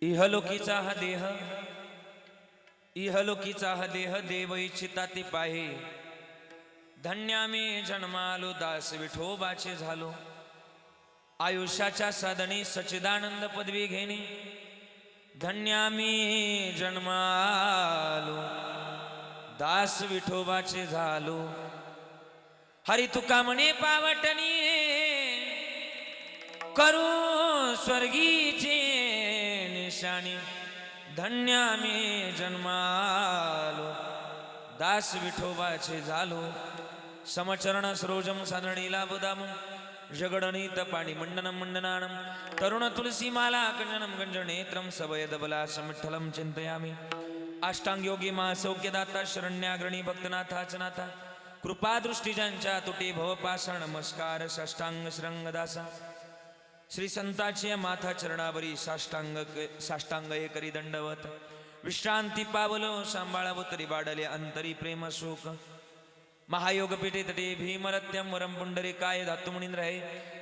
इहलोकीचा हा देह देव इच्छिता ते पाहे. धन्यामे जन्मालो दास विठोबाचे झालो. आयुष्याच्या साधने सच्चिदानंद पदवी घेणे. धन्यामी जन्मालो दास विठोबाचे झालो. हरी तुका म्हणे पावटणी करू स्वर्गीचे निशाणी. धन्यामी जन्मालो दास विठोबाचे झालो. समचरण सरोजम साधणीला बुदामं जगडनीत पाणी मंडनम मंडनानं तरुण तुलसी माला कंजनम गंजनेत्रम सवयदबला समठलम चिंतयामि. अष्टांग योगी मा सौख्यदाता शरण्याग्रणी भक्तनाथाच नाथा. कृपा दृष्टी ज्यांच्या तुटी भवपाषाण नमस्कार साष्टांग श्रंगदासा. श्री संताचे माथा चरणावरी साष्टांग हे करी दंडवत. विश्रांती पावलो सांभाळाव तरी वाढले अंतरी प्रेम शोक. महायोग पीठे तटे भीमरत्यम वरम पुंडरीकाय धातुमुनींद्र हे.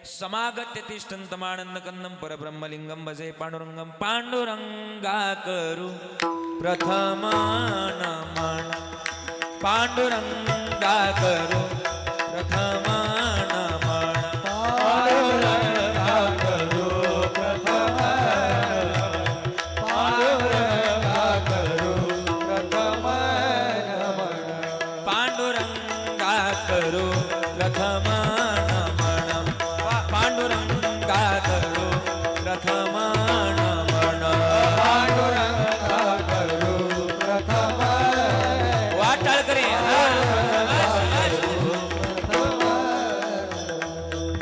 समागत्य तिष्ठन्तमानंद कंदम परब्रह्मलिंगम भजे पांडुरंगम. पांडुरंगा करू प्रथम नमन. पांडुरंगा करू प्रथम नमन. पांडुरंगा करू प्रथम पांडुरंगा करू प्रथम नमन. पांडुरंगा करू प्रथम नमन. पांडुरंगा करू प्रथम नमन. पांडुरंगा करू प्रथम वाटाळ करे.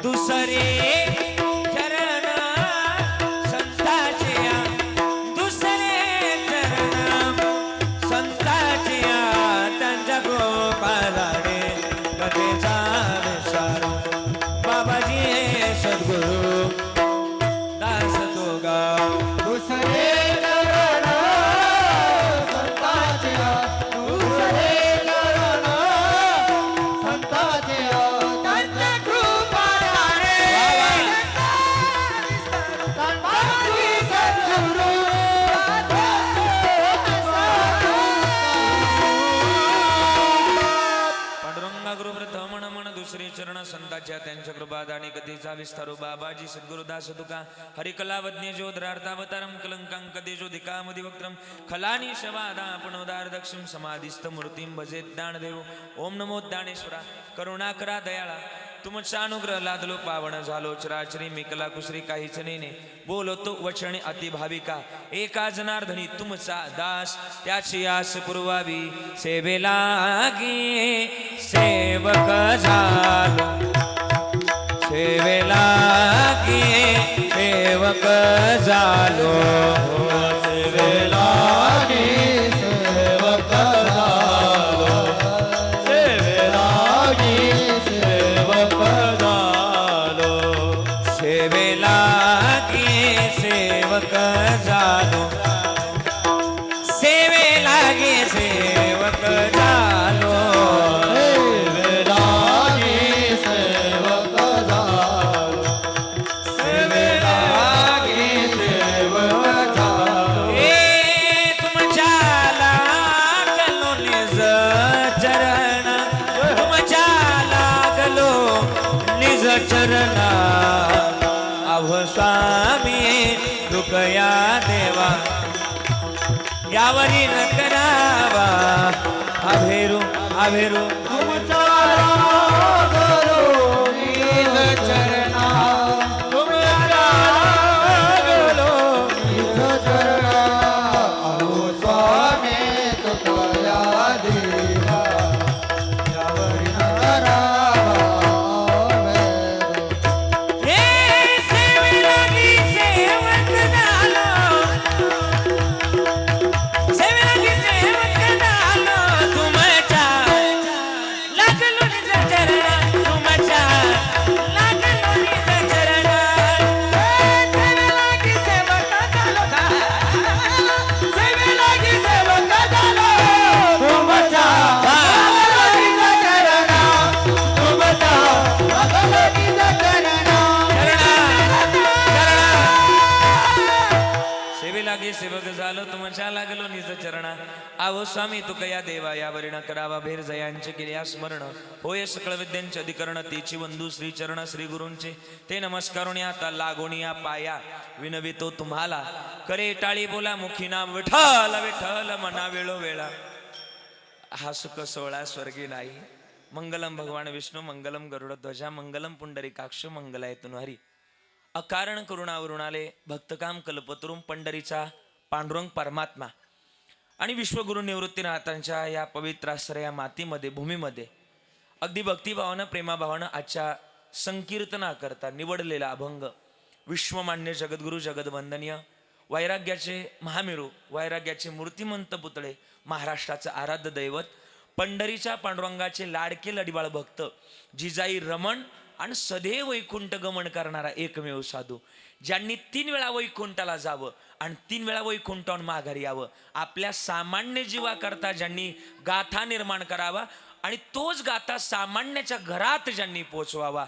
दुसरे चरण संताचे दुसरे चरण संताचे त्यांच्या गोपालाने कथेचा विचार. बाबाजी सद्गुरु दास तो गाव. दुसरे चरण संताचे दुसरे चरण संताचे त्यांच्या कृपाने बाबाजी सद्गुरु पांडुरंगा गुरु प्रथम नमन. दुसरे चरण संताच्या त्यांच्या कृपादाने कधीचा विस्तारू. बाबाजी सद्गुरुदास तुका हरिकलावज्ञ जोधरार्थावतारम कलंकां कदेजो दिकामदि वक्त्रम. खलानी शवादा पुनोदार दक्षिम समाधिस्थ मूर्तिम भजे ज्ञानदेव. ओम नमो ज्ञानेश्वरा. करुणाकरा दयाळा तुमचा अनुग्रह लादलो पावन झालो. चराचरी मिकला कुसरी काहीच नेने बोलतो वचने अति भाविका. एका जनार्दनी तुमचा दास त्याची आस पुरवावी. सेवेला गे सेवक झालो. सेवेला गे सेवक झालो. सेवेला गे सेवक झालो. सेवेला गे सेवक झालो. सेवेला गे सेवक झालो. सेवेला गे सेवक झालो. सेवेला गे सेवक झालो. सेवेला गे सेवक झालो. तुमच्या लागलो निज चरण. तुमच्या लागलो निज चरण. अहो स्वामी दुखया देवा यावरी न करावा. अभेरू अभेरू तुमचा लागलो निज चरण. तुमच्या लागलो निज चरण. अहो स्वामी दुखया देवा यावरी न करावा. लागलो लागे सेवक झालो तुमच्या लागलो निज चरणा आहो स्वामी तुका या देवा यावरी न करावा भेर जयांचे केल्या स्मरण होय सकळ विद्यांचे अधिकरण तेची वंदू श्री चरण श्री गुरूंचे ते नमस्कारून आता लागोनी या पाया विनवितो तुम्हाला करे टाळी बोला मुखी नाम विठ्ठल विठ्ठल मना वेळो वेळा हा सुख सोहळा स्वर्गी नाही. मंगलम भगवान विष्णू मंगलम गरुड ध्वजा मंगलम पुंडरीकाक्ष मंगलायतून हरी. अकारण करुणावरुणाले भक्तकाम कल्पतरुम पंढरीचा पांडुरंग परमात्मा आणि विश्वगुरु निवृत्तीनाथांच्या या पवित्र आश्रय या मातीमध्ये भूमीमध्ये अगदी भक्तिभावानं प्रेमाभावानं आजच्या संकीर्तना करता निवडलेला अभंग विश्वमान्य जगद्गुरु जगदवंदनीय वैराग्याचे महामेरू वैराग्याचे मूर्तिमंत पुतळे महाराष्ट्राचं आराध्य दैवत पंढरीच्या पांडुरंगाचे लाडके लढीबाळ भक्त जिजाई रमण आणि सदैव वैकुंठ गमन करणारा एकमेव साधू ज्यांनी 3 वेळा वैकुंठाला जावं आणि 3 वेळा वैकुंठावरून माघारी यावं आपल्या सामान्य जीवाकरता ज्यांनी गाथा निर्माण करावा आणि तोच गाथा सामान्याच्या घरात ज्यांनी पोचवावा.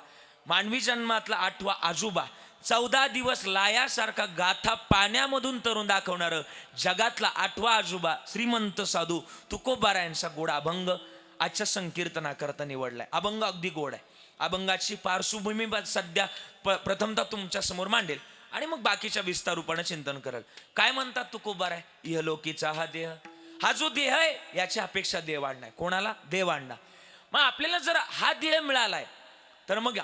मानवी जन्मातला 8वा आजोबा 14 दिवस लायासारखा गाथा पाण्यामधून तरुण दाखवणारं जगातला 8वा आजोबा श्रीमंत साधू तुकोबारायांचा गोड अभंग आजच्या संकीर्तना करता निवडलाय. अभंग अगदी गोड आहे. अभंगाची पार्श्वभूमी सध्या प्रथमतः तुमच्या समोर मांडेल आणि मग बाकीच्या विस्तार रूपाने चिंतन कराल. काय म्हणतात तुकोबाराय इहलोकीचा हा देह हा जो देह आहे याची अपेक्षा देवांना आहे. कोणाला? देवांना. मग आपल्याला जर हा देह मिळालाय तर मग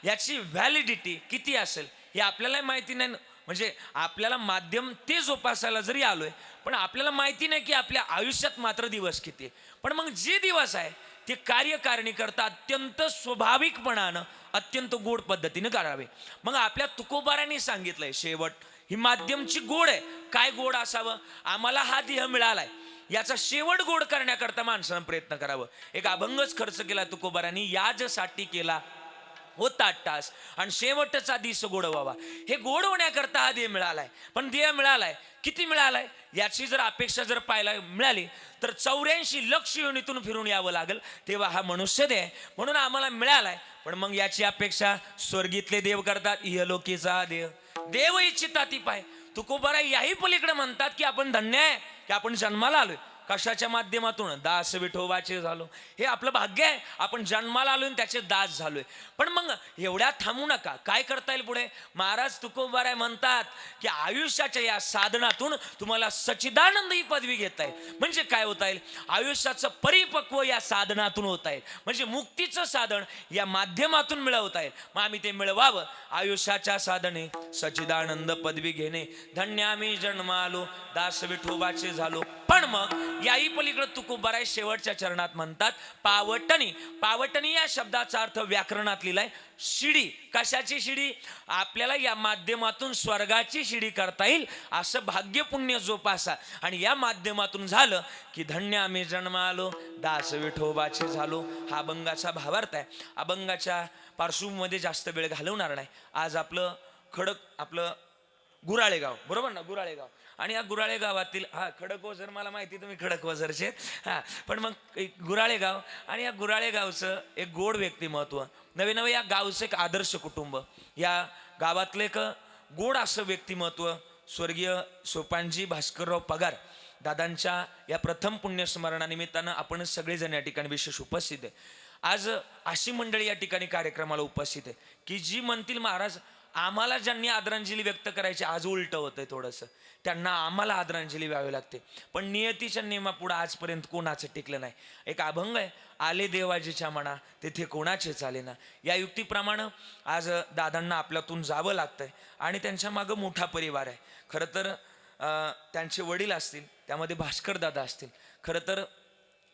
याची व्हॅलिडिटी किती असेल हे आपल्याला माहिती नाही. म्हणजे आपल्याला माध्यम ते जोपासायला जरी आलोय पण आपल्याला माहिती नाही की आपल्या आयुष्यात मात्र दिवस किती आहे. पण मग जे दिवस आहे ते कार्यकारिणी करता अत्यंत स्वाभाविकपणानं अत्यंत गोड पद्धतीने करावे. मग आपल्या तुकोबारांनी सांगितलंय शेवट ही माध्यमची गोड आहे. काय गोड असावं? आम्हाला हा देह मिळालाय याचा शेवट गोड करण्याकरता माणसानं प्रयत्न करावं. एक अभंगच खर्च केला तुकोबारांनी याजसाठी केला होता तास आणि शेवटचा दिस गोड व्हावा. हे गोड होण्याकरता हा देह मिळालाय. पण देह मिळालाय किती मिळालाय याची जर अपेक्षा जर पाहायला मिळाली तर 84 लक्ष योनीतून फिरून यावं लागेल तेव्हा हा मनुष्य देह म्हणून आम्हाला मिळालाय. पण मग याची अपेक्षा स्वर्गीतले देव करतात. इहलोकीचा देह देव इच्छिता ती पाय. तुकोबारा याही पलीकडे म्हणतात की आपण धन्य आहे की आपण जन्माला आलोय. कशाच्या माध्यमातून? दास विठोबाचे झालो. हे आपलं भाग्य आहे. आपण जन्माला आलोय त्याचे दास झालोय. पण मग एवढ्या थांबू नका. काय करता येईल पुढे? महाराज तुकोबाराय म्हणतात की आयुष्याच्या या साधनातून तुम्हाला सच्चिदानंद ही पदवी घेता येईल. म्हणजे काय होता येईल? आयुष्याचं परिपक्व या साधनातून होता येईल. म्हणजे मुक्तीचं साधन या माध्यमातून मिळवता येईल. मग आम्ही ते मिळवावं. आयुष्याच्या साधने सच्चिदानंद पदवी घेणे धन्य आम्ही जन्म आलो दास विठोबाचे झालो. पण मग याही पलीकडे तुकोबाराय शेवटच्या चरणात म्हणतात पावटणी. पावटणी या शब्दाचा अर्थ व्याकरणात लिहिलाय शिडी. कशाची शिडी? आपल्याला या माध्यमातून स्वर्गाची शिडी करता येईल असं भाग्य पुण्य जोपासा. आणि या माध्यमातून झालं की धन्य आम्ही जन्म आलो दास विठोबाचे झालो. हा अभंगाचा भावार्थ आहे. अभंगाच्या पार्श्वभूमीमध्ये जास्त वेळ घालवणार नाही. आज आपलं गुराळे गाव बरोबर ना? गुराळे गाव आणि या गुराळे गावातील खडकवझर मला माहिती तुम्ही खडकवझरचे पण मग गुराळे गाव आणि या गुराळे गावचं एक गोड व्यक्तिमत्व नवे या गावचं एक आदर्श कुटुंब या गावातलं एक गोड असं व्यक्तिमत्व स्वर्गीय सोपानजी भास्करराव पगार दादांच्या या प्रथम पुण्यस्मरणानिमित्तानं आपण सगळेजण या ठिकाणी विशेष उपस्थित आहे. आज अशी मंडळी या ठिकाणी कार्यक्रमाला उपस्थित आहे की जी म्हणतील महाराज आम्हाला ज्यांनी आदरांजली व्यक्त करायची आज उलट होतंय थोडंसं त्यांना आम्हाला आदरांजली व्हावी लागते. पण नियतीच्या नियमापुढे आजपर्यंत कोणाचं टिकलं नाही. एक अभंग आहे आले देवाजीच्या मना तेथे कोणाचे चालेना. या युक्तीप्रमाणे आज दादांना आपल्यातून जावं लागतंय आणि त्यांच्या मागं मोठा परिवार आहे. खरं तर त्यांचे वडील असतील त्यामध्ये भास्कर दादा असतील. खरं तर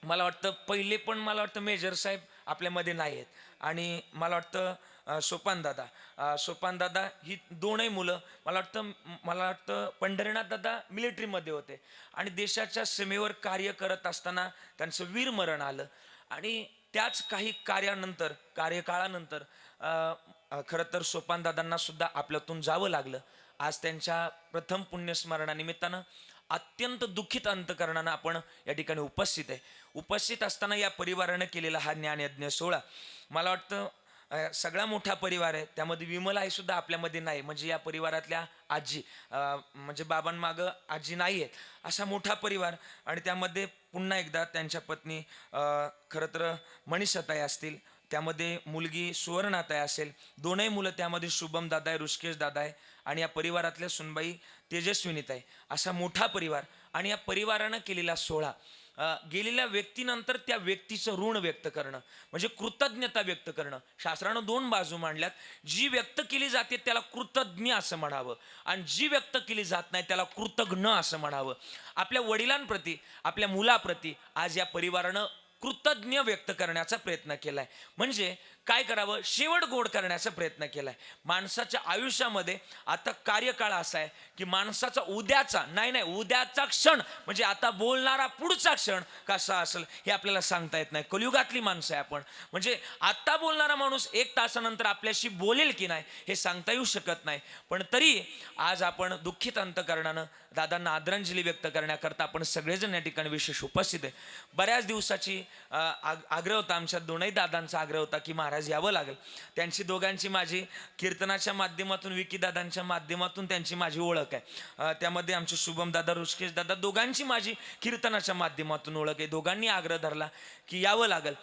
मला वाटतं पहिले पण मला वाटतं मेजर साहेब आपल्यामध्ये नाही आहेत आणि मला वाटतं सोपान दादा ही दोनही मुलं मला वाटतं पंढरीनाथ दादा मिलिटरीमध्ये होते आणि देशाच्या सीमेवर कार्य करत असताना त्यांचं वीरमरण आलं आणि त्याच काही कार्यकाळानंतर खरं तर सोपान दादांना सुद्धा आपल्यातून जावं लागलं. आज त्यांच्या प्रथम पुण्यस्मरणानिमित्तानं अत्यंत दुःखित अंतकरणानं आपण या ठिकाणी उपस्थित आहे. उपस्थित असताना या परिवारानं केलेला हा ज्ञानयज्ञ सोहळा मला वाटतं सगळा मोठा परिवार आहे. त्यामध्ये विमल आई सुद्धा आपल्यामध्ये नाही, म्हणजे या परिवारातल्या आजी, म्हणजे बाबांमागं आजी नाही आहेत, असा मोठा परिवार. आणि त्यामध्ये पुन्हा एकदा त्यांच्या पत्नी खरं तर मनीषाताई असतील, त्यामध्ये मुलगी सुवर्णाताई असेल, दोनही मुलं त्यामध्ये शुभम दादा आहे, ऋषिकेश दादा आहे, आणि या परिवारातल्या सुनबाई तेजस्विनीताई. असा मोठा परिवार. आणि या परिवारानं केलेला सोहळा, गेलेल्या व्यक्तीनंतर त्या व्यक्तीचं ऋण व्यक्त करणं, म्हणजे कृतज्ञता व्यक्त करणं. शास्त्रानं दोन बाजू मांडल्यात. जी व्यक्त केली जाते त्याला कृतज्ञ असं म्हणावं, आणि जी व्यक्त केली जात नाही त्याला कृतज्ञ असं म्हणावं. आपल्या वडिलांप्रती, आपल्या मुलाप्रती आज या परिवारानं कृतज्ञ व्यक्त करण्याचा प्रयत्न केलाय. म्हणजे काय करावं, शेवट गोड करण्याचा प्रयत्न केलाय. माणसाच्या आयुष्यामध्ये आता कार्यकाळ असा आहे की माणसाचा उद्याचा नाही उद्याचा क्षण, म्हणजे आता बोलणारा पुढचा क्षण कसा असेल हे आपल्याला सांगता येत नाही. कलियुगातली माणसं आहे आपण. म्हणजे आता बोलणारा माणूस 1 तासानंतर आपल्याशी बोलेल की नाही हे सांगता येऊ शकत नाही. पण तरी आज आपण दुःखित अंतकरणानं दादांना आदरांजली व्यक्त करण्याकरता आपण सगळेजण या ठिकाणी विशेष उपस्थित आहे. बऱ्याच दिवसाची आग्रह होता, आमच्या दोनही दादांचा आग्रह होता की महाराज यावं लागेल. त्यांची दोघांची माझी कीर्तनाच्या माध्यमातून, विकीदादांच्या माध्यमातून त्यांची माझी ओळख आहे. त्यामध्ये आमचे शुभम दादा, ऋषिकेश दादा दोघांची माझी कीर्तनाच्या माध्यमातून ओळख आहे. दोघांनी आग्रह धरला की यावं लागेल.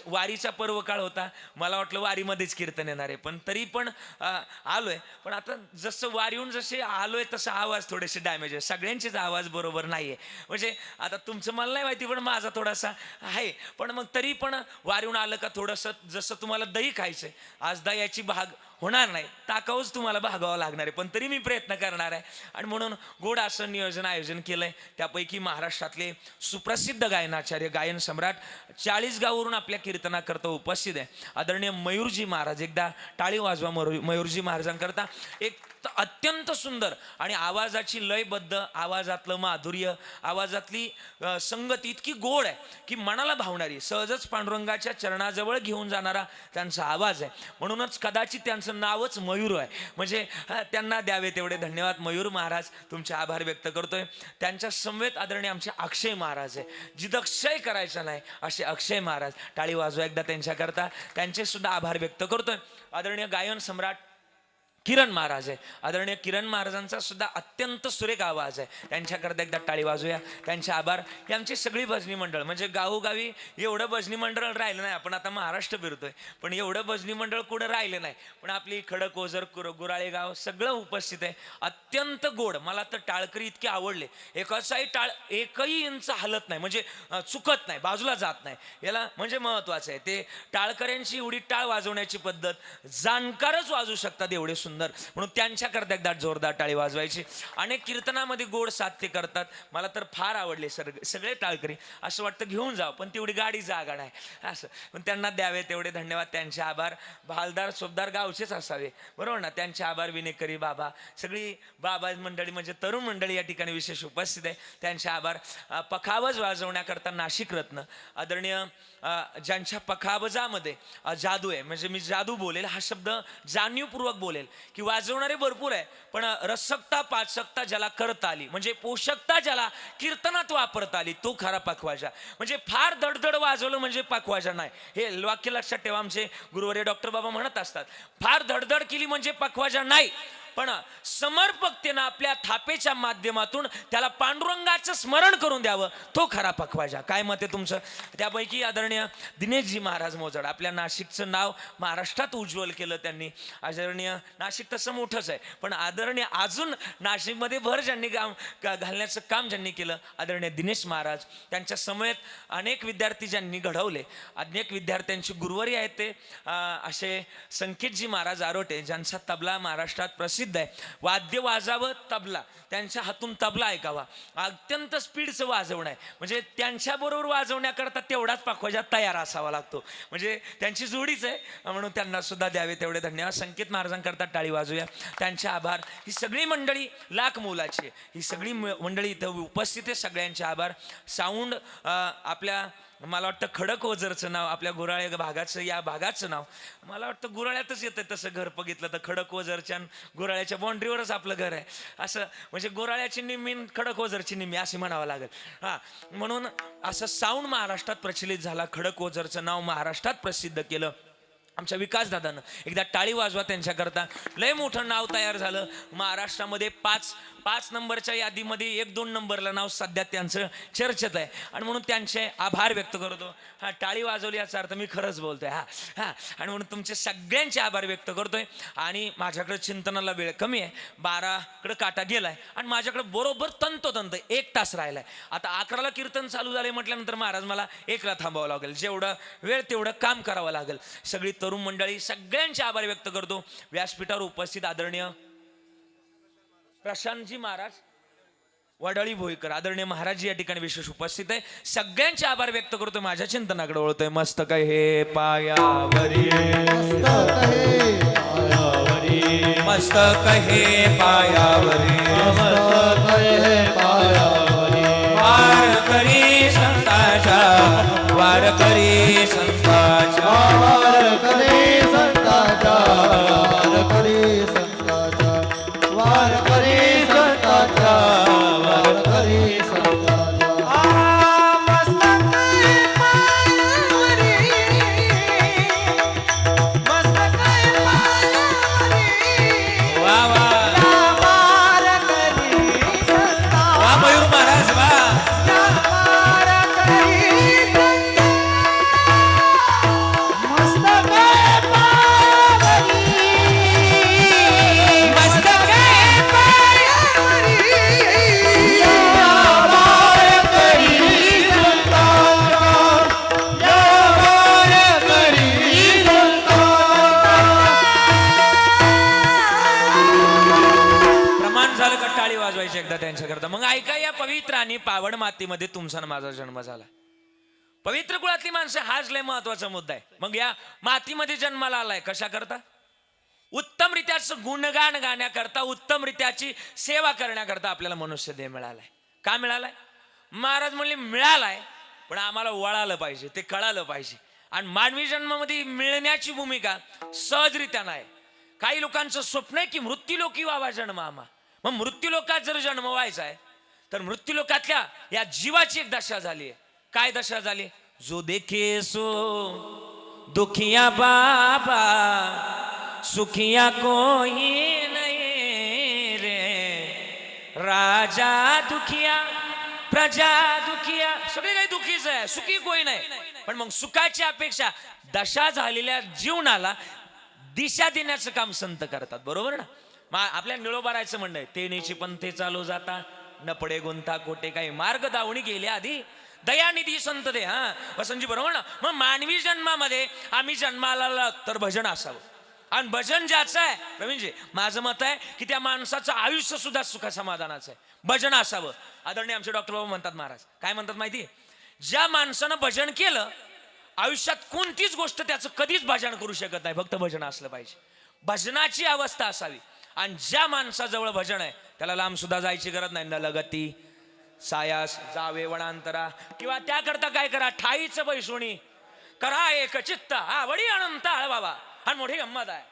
वारीचा पर्व काळ होता, मला वाटलं वारीमध्येच कीर्तन येणार आहे, पण तरी पण आलोय. पण आता जसं वारीहून जसे आलोय तसा आवाज थोडेसे डॅमेज आहे, सगळ्यांचेच आवाज बरोबर नाहीये. म्हणजे आता तुमचं मला नाही माहिती, पण माझा थोडासा आहे. पण मग तरी पण वारीहून आलं का थोडंसं, जसं तुम्हाला दही खायचंय, आज दह्याची भाग होणार नाही, ताकावच तुम्हाला भागावं लागणार आहे, पण तरी मी प्रयत्न करणार आहे. आणि म्हणून गोड असं नियोजन आयोजन केलंय. त्यापैकी महाराष्ट्रातले सुप्रसिद्ध गायनाचार्य, गायन सम्राट, 40 गावावरून आपल्या कीर्तनाकरता उपस्थित आहे आदरणीय मयूरजी महाराज. एकदा टाळी वाजवा मयूरजी महाराजांकरता. एक अत्यंत सुंदर आणि आवाजाची लयबद्ध, आवाजातलं माधुर्य, आवाजातली संगती इतकी गोड आहे की मनाला भावणारी, सहजच पांडुरंगाच्या चरणाजवळ घेऊन जाणारा त्यांचा आवाज आहे. म्हणूनच कदाचित त्यांचं नावच मयूर आहे. म्हणजे त्यांना द्यावे तेवढे धन्यवाद. मयूर महाराज तुमचे आभार व्यक्त करतोय. त्यांच्या समवेत आदरणीय आमचे अक्षय महाराज आहे, जिथं क्षय करायचा नाही असे अक्षय महाराज. टाळी वाजवा एकदा त्यांच्याकरता. त्यांचे सुद्धा आभार व्यक्त करतोय. आदरणीय गायन सम्राट किरण महाराज आहे. आदरणीय किरण महाराजांचा सुद्धा अत्यंत सुरेख आवाज आहे, त्यांच्याकरता एकदा टाळी वाजूया. त्यांचे आभार. ही आमची सगळी भजनी मंडळ, म्हणजे गावोगावी एवढं भजनी मंडळ राहिलं नाही. आपण आता महाराष्ट्र फिरतोय, पण एवढं भजनी मंडळ कुठं राहिलं नाही. पण आपली खडक, ओझर, गुराळे गाव सगळं उपस्थित आहे. अत्यंत गोड. मला तर टाळकरी इतके आवडले. एकही इंच हलत नाही, म्हणजे चुकत नाही, बाजूला जात नाही. याला म्हणजे महत्वाचं आहे ते टाळकऱ्यांची एवढी टाळ वाजवण्याची पद्धत जाणकारच वाजवू शकतात, एवढे सुंदर. म्हणून त्यांच्याकरता एकदा जोरदार टाळी वाजवायची. अनेक कीर्तनामध्ये गोड साध्य करतात. मला तर फार आवडले सगळे टाळकरी. असं वाटतं घेऊन जावं, पण तेवढी गाडी जागा नाही असं. पण त्यांना द्यावे तेवढे धन्यवाद. त्यांचे आभार. भालदार सोबदार गावचेच असावे, बरोबर ना. त्यांचे आभार. विनेकरी बाबा, सगळी बाबा मंडळी, म्हणजे तरुण मंडळी या ठिकाणी विशेष उपस्थित आहे, त्यांचे आभार. पखावज वाजवण्याकरता नाशिक रत्न आदरणीय, ज्यांच्या पखावजामध्ये जादू आहे, म्हणजे मी जादू बोलेल हा शब्द जाणीवपूर्वक बोलेल की वाजवणारे भरपूर आहे, पण रसकता पाचकता ज्याला करता आली, म्हणजे पोषकता ज्याला कीर्तनात वापरता आली, तो खरा पखवाजा. म्हणजे फार धडधड वाजवलं म्हणजे पखवाजा नाही. हे वाक्य लक्षात ठेवा. आमचे गुरुवर्य डॉक्टर बाबा म्हणत असतात, फार धडधड केली म्हणजे पखवाजा नाही, पण समर्पकतेनं आपल्या थापेच्या माध्यमातून त्याला पांडुरंगाचं स्मरण करून द्यावं, तो खरा पखवाजा. काय मत आहे तुमचं? त्यापैकी आदरणीय दिनेशजी महाराज मोजड, आपल्या नाशिकचं नाव महाराष्ट्रात उज्ज्वल केलं त्यांनी. आदरणीय, नाशिक तसं मोठंच आहे, पण आदरणीय अजून नाशिकमध्ये भर ज्यांनी घालण्याचं काम ज्यांनी केलं, आदरणीय दिनेश महाराज. त्यांच्या समवेत अनेक विद्यार्थी ज्यांनी घडवले, अनेक विद्यार्थ्यांची गुरुवारी आहेत ते असे संकेतजी महाराज आरोटे, ज्यांचा तबला महाराष्ट्रात प्रसिद्ध आहे. वाद्य वाजावं तबला, त्यांच्या हातून तबला ऐकावा. अत्यंत स्पीडचं वाजवणं आहे, म्हणजे त्यांच्याबरोबर वाजवण्याकरता तेवढाच पखवाजा तयार असावा लागतो. म्हणजे त्यांची जोडीच आहे, म्हणून त्यांना सुद्धा द्यावे तेवढे धन्यवाद. संकेत महाराजांकरता टाळी वाजूया. त्यांचे आभार. ही सगळी मंडळी लाख मोलाची आहे. ही सगळी मंडळी इथं उपस्थित आहे. सगळ्यांचे आभार. साऊंड आपल्या, मला वाटतं खडक ओझरचं नाव, आपल्या गुराळे भागाचं, या भागाचं नाव मला वाटतं गुराळ्यातच येतं. तसं घर बघितलं तर खडक ओझरच्या गुराळ्याच्या बाँड्रीवरच आपलं घर आहे. असं म्हणजे गुराळ्याची निम्मी खडक ओझरची निम्मी अशी म्हणावं लागेल. हां, म्हणून असं साऊंड महाराष्ट्रात प्रचलित झाला. खडक ओझरचं नाव महाराष्ट्रात प्रसिद्ध केलं. आमच्या विकासदादानं एकदा टाळी वाजवा त्यांच्याकरता. लय मोठं नाव तयार झालं महाराष्ट्रामध्ये. पाच नंबरच्या यादीमध्ये 1-2 नंबरला नाव सध्या त्यांचं चर्चेत आहे. आणि म्हणून त्यांचे आभार व्यक्त करतो. हा, टाळी वाजवली याचा अर्थ मी खरंच बोलतोय. आणि म्हणून तुमचे सगळ्यांचे आभार व्यक्त करतोय. आणि माझ्याकडे चिंतनाला वेळ कमी आहे, 12कडे काटा गेलाय आणि माझ्याकडे बरोबर तंतोतंत 1 तास राहिलाय. आता 11ला कीर्तन चालू झाले म्हटल्यानंतर महाराज मला 1ला थांबावं लागेल. जेवढं वेळ तेवढं काम करावं लागेल. सगळी तरुण मंडळी सगळ्यांचे आभार व्यक्त करतो. व्यासपीठावर उपस्थित आदरणीय प्रशांतजी महाराज वडाळी भोईकर आदरणीय महाराज या ठिकाणी विशेष उपस्थित आहे. सगळ्यांचे आभार व्यक्त करतो. माझ्या चिंतनाकडे वळतोय. मस्तक हे पायावरी, मस्तक हे पायावरी, वारकरी संतांच्या, वारकरी संतांच्या, वारकरी संतांच्या, वारकरी संतांच्या, वारकरी संतांच्या, वारकरी संतांच्या. मस्तक हे पायावरी, मस्तक हे पायावरी, वा वा वारकरी संतांच्या, वा मयूर महाराज वा. एकदा त्यांच्याकरता. मग ऐका, या पवित्र आणि पावन मातीमध्ये तुमचा आणि माझा जन्म झाला. पवित्र कुळातली माणसं हाच लय महत्वाचा मुद्दा आहे. मग या मातीमध्ये जन्माला आलाय कशा करता? उत्तमरित्याचं गुणगान गाण्याकरता, उत्तमरित्याची सेवा करण्याकरता आपल्याला मनुष्य देह मिळालाय. का मिळालाय? महाराज म्हणले मिळालाय, पण आम्हाला वळालं पाहिजे, ते कळालं पाहिजे. आणि मानवी जन्मामध्ये मिळण्याची भूमिका सहजरित्या नाही. काही लोकांचं स्वप्न आहे की मृत्यूलोकी व्हावा जन्म आम्हा. मग मृत्यूलोकात जर जन्म व्हायचा आहे तर मृत्यूलोकातल्या या जीवाची एक दशा झाली आहे. काय दशा झाली? जो देखे सो दुखिया बाबा, सुखिया कोई नहीं रे, राजा दुखिया प्रजा दुखिया, सगळे काही दुखीच आहे, सुखी कोई नाही. पण मग सुखाची अपेक्षा दशा झालेल्या जीवनाला दिशा देण्याचं काम संत करतात. बरोबर ना? आपल्या निळोबारायचं म्हणणं आहे, तेनेची पंथे चालू जाता न पडे गुंता कोटे, काही मार्ग दावणी गेले आधी दयानिधी संत दे. वसंतजी बरोबर ना? मग मानवी जन्मामध्ये आम्ही जन्माला आलो तर भजन असावं. आणि भजन ज्याचं आहे प्रवीणजी, माझं मत आहे की त्या माणसाचं आयुष्य सुद्धा सुखा समाधानाचं आहे. भजन असावं. आदरणीय आमचे डॉक्टर बाबा म्हणतात, महाराज काय म्हणतात माहिती? ज्या माणसानं भजन केलं आयुष्यात कोणतीच गोष्ट त्याचं कधीच भजन करू शकत नाही, फक्त भजन असलं पाहिजे. भजनाची अवस्था असावी. आणि ज्या माणसाजवळ भजन आहे त्याला लांब सुद्धा जायची गरज नाही. न लगती सायास जावे वनांतरा, किंवा त्याकरता काय करा, ठाईचं बैसोणी करा एक चित्त आवडी अनंत आळ बाबा. आणि मोठी गंमत आहे,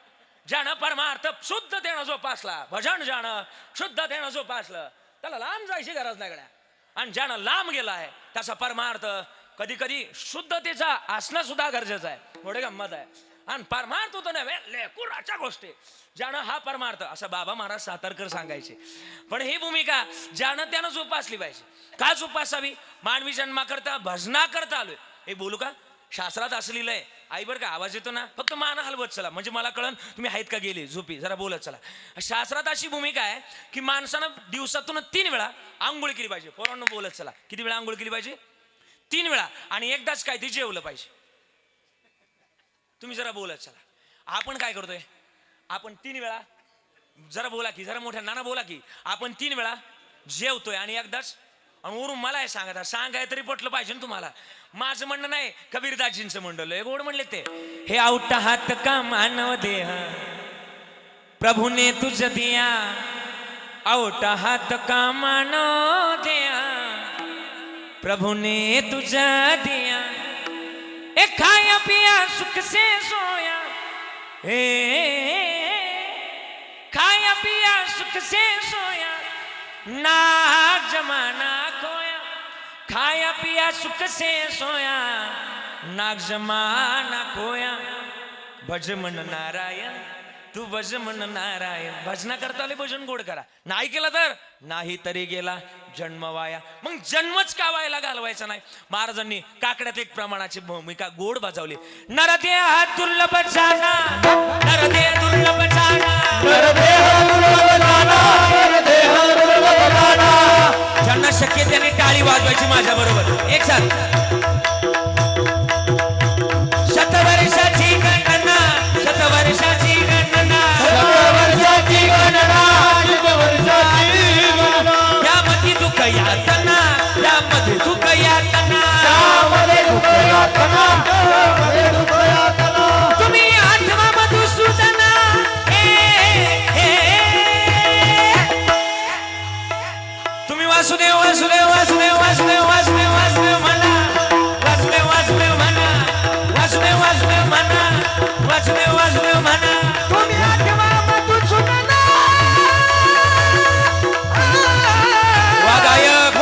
ज्यानं परमार्थ शुद्ध देणं जोपासला, भजन ज्यानं शुद्ध देणं जोपासलं त्याला लांब जायची गरज नाही गड्या. आणि ज्यानं लांब गेला आहे त्याचा परमार्थ कधी कधी शुद्धतेचा असणं सुद्धा गरजेचं आहे. मोठी गंमत आहे. आणि परमार्थ होतो ना लेकुराच्या गोष्टी, ज्यानं हा परमार्थ, असं बाबा महाराज सातारकर सांगायचे. पण ही भूमिका ज्यानं त्यानं जोपासली पाहिजे. का जोपासावी? मानवी जन्माकरता भजनाकरता आलोय. एक बोलू का? शास्त्रात असं लिहिलंय, आई बरं का, आवाज येतो ना, फक्त मान हलवत चला म्हणजे मला कळन तुम्ही आहेत का गेले झोपी, जरा बोलत चला. शास्त्रात अशी भूमिका आहे की माणसानं दिवसातून 3 वेळा आंघोळ केली पाहिजे. पोरांनो बोलत चला, किती वेळा आंघोळ केली पाहिजे? 3 वेळा. आणि एकदाच काय ते जेवलं पाहिजे. तुम्ही जरा बोलत चला. आपण काय करतोय? आपण 3 वेळा, जरा बोला की, जरा मोठ्या नाना बोला की, आपण 3 वेळा जेवतोय आणि एकदाच. आणि वरून मला हे सांगाय तरी पटलं पाहिजे ना तुम्हाला. माझं म्हणणं नाही, कबीरदासजींचं म्हणलं गोड म्हणले ते, हे औटा हात का मानव देह प्रभूने तुझ दिया, औटा हात का मानव देह प्रभूने तुझ दिया, ए खाया पिया सुख से सोया, खाया पिया सुख से सोया, ना जमाना खोया, खाया पिया सुख से सोया, नाग जमाना खोया, भज मन नारायण तू भज मन नारायण. भजना करता आले भजन गोड करा, नाही केलं तर नाही तरी गेला जन्म वाया. मग जन्मच का वायला घालवायचा नाही. महाराजांनी काकड्यात एक प्रमाणाची भूमिका गोड बजावली. नरदेह दुर्लभ जाना, नरदेह दुर्लभ जाना, ज्यांना शक्य त्यांनी टाळी वाजवायची माझ्या बरोबर एक साथ. शतवर्षाची गणना, शतवर्षाची गणना, शतवर्षाची गणना, शतवर्षाची गणना. यामध्ये दुःख यातना, यामध्ये दुःख यातना, त्यामध्ये दुःख यातना, त्यामध्ये दुःख यातना. तुम्ही आत्मा मधुसूदना. तुम्ही वासुदेव वासुदेव वासुदेव वासुदेव वासुदेव वासुदेव म्हणा, वासुदेव वासुदेव म्हणा, वासुदेव वासुदेव म्हणा, वासुदेव वासुदेव म्हणा. तुम्ही आत्मा मधुसूदना. वागायक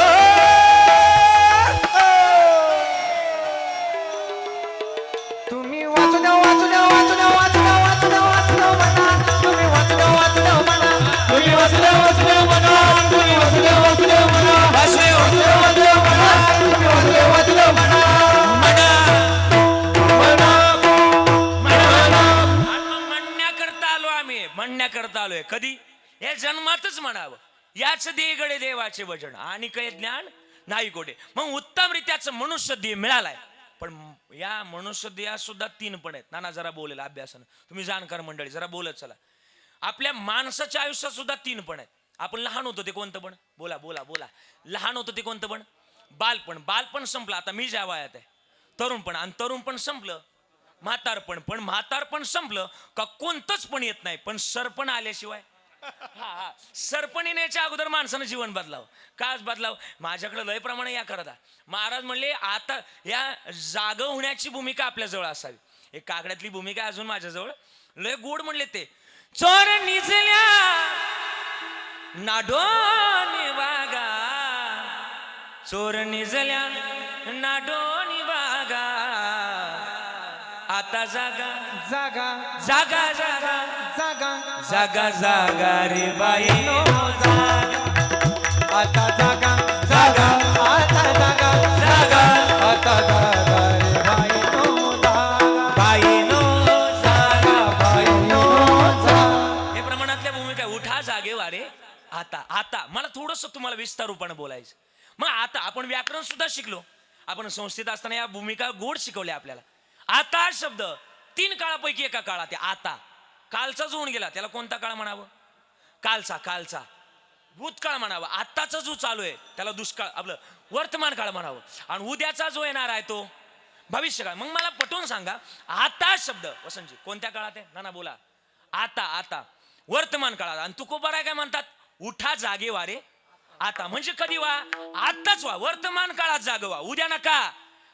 तुम्ही वासुदेव वासुदेव वासुदेव वासुदेव वासुदेव वासुदेव म्हणा. तुम्ही वासुदेव वासुदेव म्हणा. तुम्ही वासुदेव वासुदेव म्हणा. तुम्ही वासुदेव वासुदेव म्हणा. वासुदेव वासुदेव म्हणा. तुम्ही वासुदेव वासुदेव म्हणा. म्हणा म्हणा. म्हणण्याकरता आलो आम्ही, म्हणण्याकरता आलोय. कधी या जन्मातच म्हणावं. याच देगडे देवाचे भजन आणि काही ज्ञान नाही कोठे. मग उत्तमरित्याचं मनुष्य देह मिळालाय. पण या मनुष्य देहा सुद्धा तीन पण आहेत. नाना जरा बोलेल अभ्यासानं, तुम्ही जाणकार मंडळी जरा बोलत चला. आपल्या माणसाच्या आयुष्यात सुद्धा तीन पण आहेत. आपण लहान होतो ते कोणतं पण, बोला बोला बोला. लहान होतो ते कोणतं पण, बालपण. बालपण संपलं, आता मी ज्या वयात आहे. तरुणपण, आणि तरुणपण संपलं. म्हातारपण, पण म्हातारपण संपलं का कोणतंच पण येत नाही. पण सरपण आल्याशिवाय हा सरपण येण्याच्या अगोदर माणसानं जीवन बदलावं. काच बदलावं. माझ्याकडे लय प्रमाणे या करता महाराज म्हणले आता या जाग होण्याची भूमिका आपल्याजवळ असावी. एक काकड्यातली भूमिका अजून माझ्याजवळ लय गोड म्हणले ते. चोर निजल्या नाडोनी वागा, चोर निजल्या नाडोनी वागा, आता जागा जागा जागा जागा जागा जागा जागा रे बाई, आता जागा जागा आता जागा जागा आता जागा रे बाईनो जागा बाईनो जागा. बाईनो जागा. हे प्रमाणातल्या भूमिका. उठा जागे वारे आता. आता मला थोडस तुम्हाला विस्तार रूपाने बोलायचं. मग आता आपण व्याकरण सुद्धा शिकलो. आपण संस्थेत असताना या भूमिका गोड शिकवल्या आपल्याला. आता शब्द तीन काळापैकी एका काळात आहे. आता कालचा जो होऊन गेला त्याला कोणता काळ म्हणावं? कालचा. कालचा भूतकाळ म्हणावं. आत्ताचा जो चालू आहे त्याला दुष्काळ, आपलं वर्तमान काळ म्हणावं. आणि उद्याचा जो येणार आहे तो भविष्यकाळ. मग मला पटवून सांगा, आता शब्द वसंतजी कोणत्या काळात आहे? ना बोला. आता. आता वर्तमान काळात. आणि तुकोबाराय काय म्हणतात? उठा जागे वारे आता. म्हणजे कधी व्हा? आत्ताच व्हा. वर्तमान काळात जाग व्हा. उद्या नका.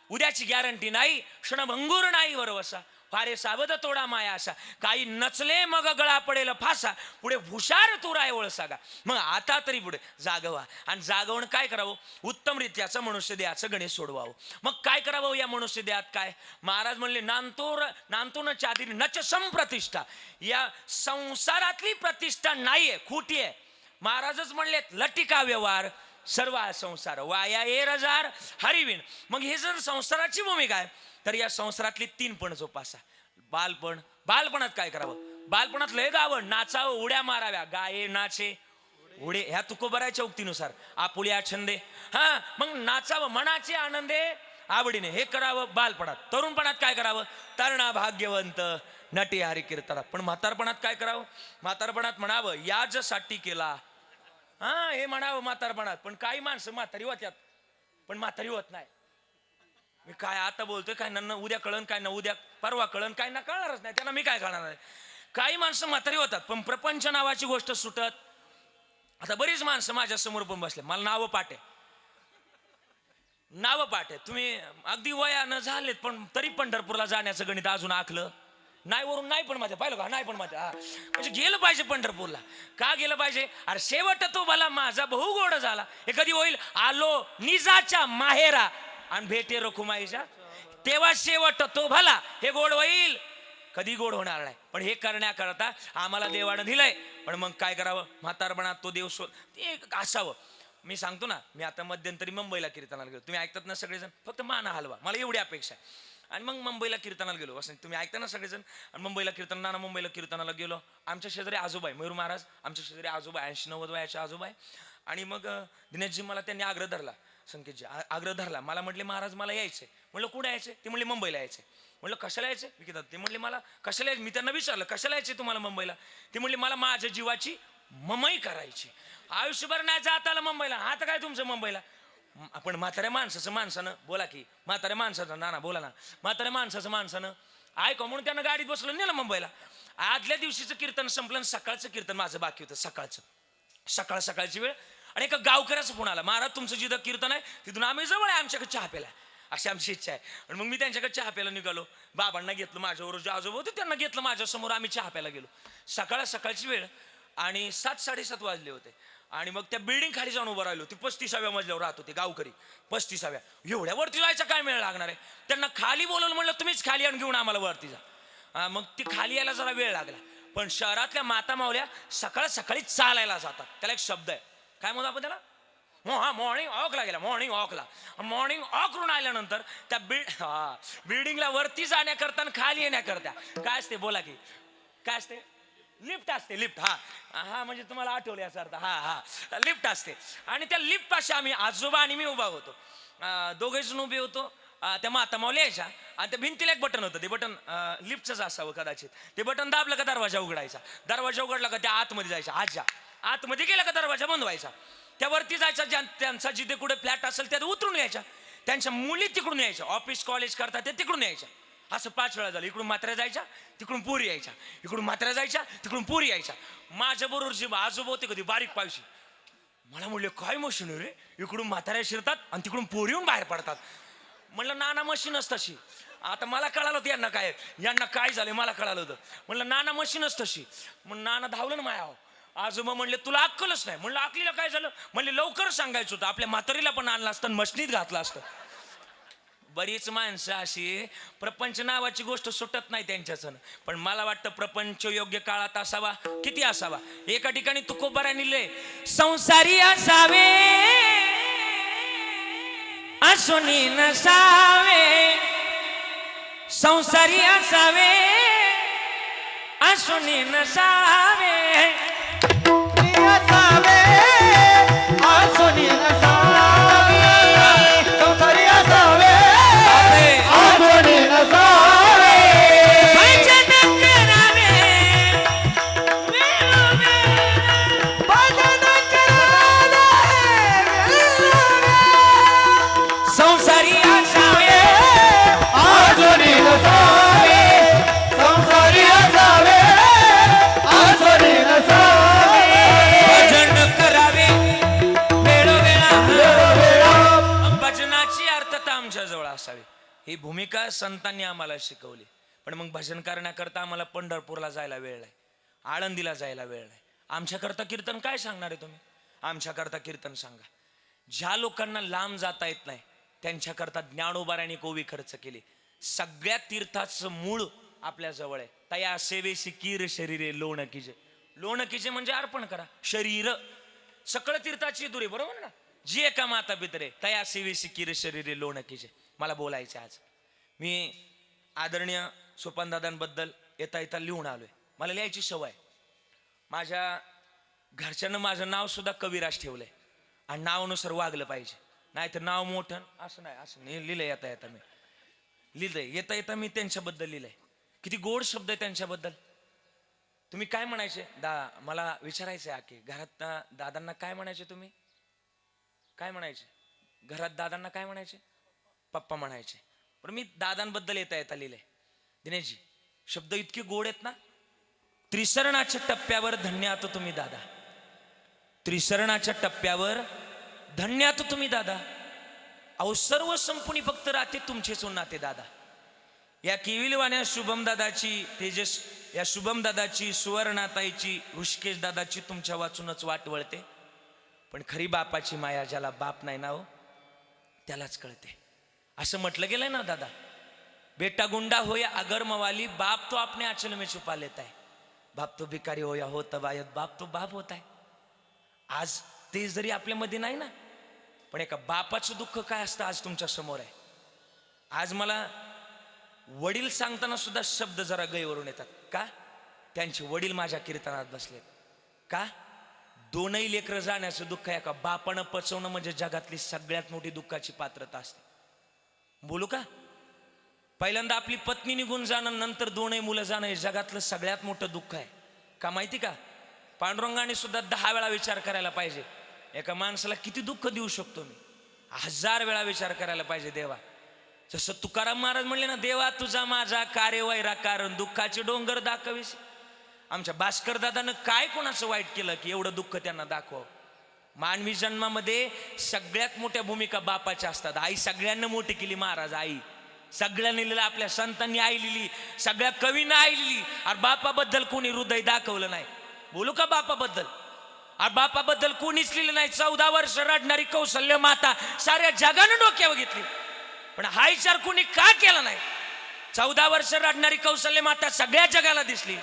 उद्याची गॅरंटी नाही. क्षणभंगूर नाही वरवसा, फारे सावध तोडा माया असा. काही नचले मग गळा पडेल फासा, पुढे हुशार तुराय वळसागा. मग आता तरी पुढे जागवा. आणि जागवण काय करावं? उत्तमरित्याचं मनुष्य देहाचं गणित सोडवावं. मग काय करावं या मनुष्य देहात? काय महाराज म्हणले? नांतो न चादी नच संप्रतिष्ठा. या संसारातली प्रतिष्ठा नाहीये, खोटी आहे. महाराजच म्हणलेत लटिका व्यवहार सर्व संसार वाया हजार हरिविन. मग हे जर संसाराची भूमिका आहे तर या संसारातली तीन पण जोपासा. बालपण. बालपणात काय करावं? बालपणात लय गावं, नाचावं, उड्या माराव्या. गाये नाचे उडे ह्या तुकोबराच्या उक्तीनुसार आपुल्या छंदे. हा मग नाचावं, मनाचे आनंदे आवडीने, हे करावं बालपणात. तरुणपणात काय करावं? तरणा भाग्यवंत नटी हरी कीर्तनात. पण म्हातारपणात काय करावं? म्हातारपणात म्हणावं याजसाठी केला. हा हे म्हणावं म्हातारपणात. पण काही माणसं म्हातारी होत्यात पण म्हातारी होत नाही. मी काय आता बोलतोय, काय न उद्या कळण, काय न उद्या परवा कळण, काय ना कळणारच नाही. त्यांना मी काय कळणार आहे? काही माणसं म्हातारी होतात पण प्रपंच नावाची गोष्ट सुटत. आता बरीच माणसं माझ्या समोर पण बसले, मला नावं पाठ आहे. तुम्ही अगदी वयानं झालेत पण तरी पंढरपूरला जाण्याचं गणित अजून आखलं नाही. वरून नाही पण माझ्या पाहिलं का? नाही पण माझ्या. म्हणजे गेलं पाहिजे पंढरपूरला. का गेलं पाहिजे? अरे शेवट तो भला माझा बहु गोड झाला. हे कधी होईल? आलो निजाच्या माहेरा आणि भेटे रखुमाईच्या, तेव्हा शेवट तो भला. हे गोड होईल कधी गोड होणार नाही. पण हे करण्याकरता आम्हाला देवानं दिलंय. पण मग काय करावं, म्हातारपणात तो देव ते एक असावं. मी सांगतो ना, मी आता मध्यंतरी मुंबईला कीर्तनाला गेलो. तुम्ही ऐकतात ना सगळेजण, फक्त मान हलवा, मला एवढी अपेक्षा आहे. आणि मग मुंबईला कीर्तनाला गेलो. असं तुम्ही ऐकता ना सगळेजण. आणि मुंबईला कीर्तनाला गेलो. आमच्या शेजारी आजोबा आहे, मयूर महाराज आमच्या शेजारी आजोबा, 80-90 वयाचे आजोबा आहे. आणि मग दिनेशजी मला त्यांनी आग्रह धरला, संकेतजी आग्रह धरला. मला म्हटले महाराज मला यायचंय. म्हटलं कुठे यायचंय? ते म्हणले मुंबईला यायचंय. म्हटलं कशाला यायचंय विकितात? ते म्हणले मला कशाला यायचं. मी त्यांना विचारलं कशाला यायचंय तुम्हाला मुंबईला? ते म्हणले मला माझ्या जीवाची ममई करायची. आयुष्यभर नाही जात आलं मुंबईला. आता काय तुमचं मुंबईला? आपण म्हाताऱ्या माणसानं बोला की, म्हाताऱ्या माणसाचं नाना बोला ना, म्हाताऱ्या माणसानं ऐका म्हणून त्यांना गाडीत बसलं नेलं मुंबईला. आदल्या दिवशीचं कीर्तन संपलं, सकाळचं कीर्तन माझं बाकी होतं. सकाळची वेळ. आणि एका गावकऱ्याचा फोन आला, महाराज तुमचं जिथं कीर्तन आहे तिथून आम्ही जवळ आहे, आमच्याकडे चहा प्यायला, अशी आमची इच्छा आहे. आणि मग मी त्यांच्याकडे चहा प्यायला निघालो. बाबांना घेतलं, माझ्याबरोबर जे आजोबा होते त्यांना घेतलं माझ्यासमोर. आम्ही चहा प्यायला गेलो. सकाळची वेळ आणि 7-7:30 वाजले होते. आणि मग त्या बिल्डिंग खाली जाऊन उभं राहिलो. ती 35व्या मजल्यावर राहत होते गावकरी. 35व्या एवढ्या वरती जायचा काय मेळ लागणार आहे. त्यांना खाली बोलवलं, म्हणलं तुम्हीच खाली आणि घेऊन आम्हाला वरती जा. मग ती खाली यायला जरा वेळ लागला. पण शहरातल्या माता मावल्या सकाळी चालायला जातात. त्याला एक शब्द आहे, काय म्हणतो आपण त्याला? मॉर्निंग वॉकला गेला. मॉर्निंग वॉक करून आल्यानंतर त्या बिल्डिंगला वरती जाण्याकरता आणि खाली येण्याकरता काय असते बोला की, काय असते? लिफ्ट असते. लिफ्ट. हा म्हणजे तुम्हाला आठवलं याचा अर्थ. लिफ्ट असते. आणि त्या लिफ्ट पाशी आम्ही आजोबा आणि मी उभा होतो. दोघे जण उभे होतो. त्या माता मावल्या यायच्या आणि त्या भिंतीला एक बटन होतं. ते बटन लिफ्टचंच असावं कदाचित. ते बटन दाबलं का दरवाजा उघडायचा. दरवाजा उघडला का त्या आतमध्ये जायच्या. आतमध्ये गेला का दरवाजा बंद व्हायचा. त्यावरती जायचा. त्यांचा जिथे कुठे फ्लॅट असेल त्यात उतरून यायच्या. त्यांच्या मुली तिकडून यायच्या. ऑफिस कॉलेज करतात ते तिकडून यायच्या. असं 5 वेळा झालं. इकडून म्हाताऱ्या जायच्या, तिकडून पोरी यायच्या. इकडून म्हाताऱ्या जायच्या, तिकडून पोरी यायच्या. माझ्या बरोबर जे आजोबा होते कधी बारीक पावशी, मला म्हणले काय मशीन रे, इकडून म्हाताऱ्या शिरतात आणि तिकडून पोरी येऊन बाहेर पडतात. म्हणलं नाना मशीनच तशी. आता मला कळालं होतं यांना काय झालं, मला कळालं होतं. म्हणलं नाना मशीनच तशी. मग नाना धावलं ना माया. आजोबा म्हणले तुला अक्कलच नाही. म्हणलं अकलीला काय झालं? म्हणले लवकर सांगायचं होतं, आपल्या म्हातारीला पण आणलं असतं, मशनीत घातलं असतं. बरीच माणसं अशी प्रपंच नावाची गोष्ट सुटत नाही त्यांच्याचं. पण मला वाटतं प्रपंच योग्य काळात असावा. किती असावा? एका ठिकाणी तुकोबाराने लिहिले, संसारी असावे असुनी नसावे. संसारी असावे असुनी नसावे. असावे असुनी नसावे. संसारी असावे असुनी नसावे. भजन करावे भजन करावे. संसारी असावे असुनी नसावे. संसारी असावे असुनी नसावे. भजन करावे वेळोवेळा. भजनाची अर्थता आमच्या जवळ असावी ही भूमिका संतांनी आम्हाला शिकवली. पण मग भजन करण्याकरता आम्हाला पंढरपूरला जायला वेळ नाही, आळंदीला जायला वेळ नाही. आमच्याकरता कीर्तन काय सांगणार आहे तुम्ही? आमच्याकरता कीर्तन सांगा. ज्या लोकांना लांब जाता येत नाही त्यांच्याकरता ज्ञानोबारांनी कोवी खर्च केली. सगळ्या तीर्थाचं मूळ आपल्या जवळ आहे. तया सेवेसी कीर शरीरे लोण कीजे. लोण कीजे म्हणजे अर्पण करा शरीर. सकळ तीर्थाची दुरी, बरोबर ना? जी एका माता पितरे तया सेवेसी कीर शरीरे लोण कीजे. मला बोलायचं आज. मी आदरणीय सोपानदादांबद्दल येता लिहून आलोय. मला लिहायची सवय. माझ्या घरच्यांना माझं नाव सुद्धा कविराज ठेवलंय आणि नावानुसार वागलं पाहिजे. नाही तर नाव मोठं असं नाही. असं लिहिलंय. येता मी लिहिलंय. येता मी त्यांच्याबद्दल लिहिलंय. किती गोड शब्द आहे त्यांच्याबद्दल. तुम्ही काय म्हणायचे मला विचारायचंय आके घरात दादांना काय म्हणायचे? तुम्ही काय म्हणायचे घरात? दादांना काय म्हणायचे? पप्पा म्हणायचे. पण मी दादांबद्दल येता लिहिलंय. दिनेशजी शब्द इतके गोड आहेत ना. त्रिसरणाच्या टप्प्यावर धन्यात तुम्ही दादा. त्रिसरणाच्या टप्प्यावर धन्यात तुम्ही दादा. अहो सर्व संपुनी फक्त राहते तुमचेच नाते दादा. या केविलवाण्या शुभम दादाची, तेजस या शुभम दादाची, सुवर्णाताईची, ऋषिकेश दादाची तुमच्या वाचूनच वाट वळते. पण खरी बापाची माया ज्याला बाप नाही ना हो त्यालाच कळते. असं म्हटलं गेलंय ना दादा. बेटा गुंडा हो या अगर मवाली, बाप तो अपने आंचल में छुपा लेता है. बाप तो भिकारी हो या हो तबायत, बाप तो बाप होता है. आज ते जरी आपल्यामध्ये नाही ना, पण एका बापाचं दुःख काय असतं आज तुमच्या समोर आहे. आज मला वडील सांगताना सुद्धा शब्द जरा गैवरून येतात. का? त्यांचे वडील माझ्या कीर्तनात बसले. का? दोनही लेकरं जाण्याचं दुःख एका बापानं पचवणं म्हणजे जगातली सगळ्यात मोठी दुःखाची पात्रता असते. बोलू का? पहिल्यांदा आपली पत्नी निघून जाणं, नंतर दोनही मुलं जाणं हे जगातलं सगळ्यात मोठं दुःख आहे. का माहिती का? पांडुरंगाने सुद्धा 10 वेळा विचार करायला पाहिजे. एका माणसाला किती दुःख देऊ शकतो मी, 1000 वेळा विचार करायला पाहिजे देवा. जसं तुकाराम महाराज म्हणले ना, देवा तुझा माझा कार्य वैरा कारण दुःखाचे डोंगर दाखवीस. आमच्या भास्कर दादानं काय कोणाचं वाईट केलं की एवढं दुःख त्यांना दाखव. मानवी जन्मामध्ये सगळ्यात मोठ्या भूमिका बापाच्या असतात. आई सगळ्यांना मोठी केली महाराज, आई सगळ्यांनी लिहिलं, आपल्या संतांनी आई लिहिली, सगळ्या कवींना आई लिहिली. अरे बापाबद्दल कोणी हृदय दाखवलं नाही. बोलू का बापाबद्दल? अरे बापाबद्दल कोणीच लिहिलं नाही. 14 वर्ष रडणारी कौशल्य माता साऱ्या जगानं डोक्यावर घेतली, पण हा विचार कोणी का केला नाही? 14 वर्ष रडणारी कौशल्य माता सगळ्या जगाला दिसली.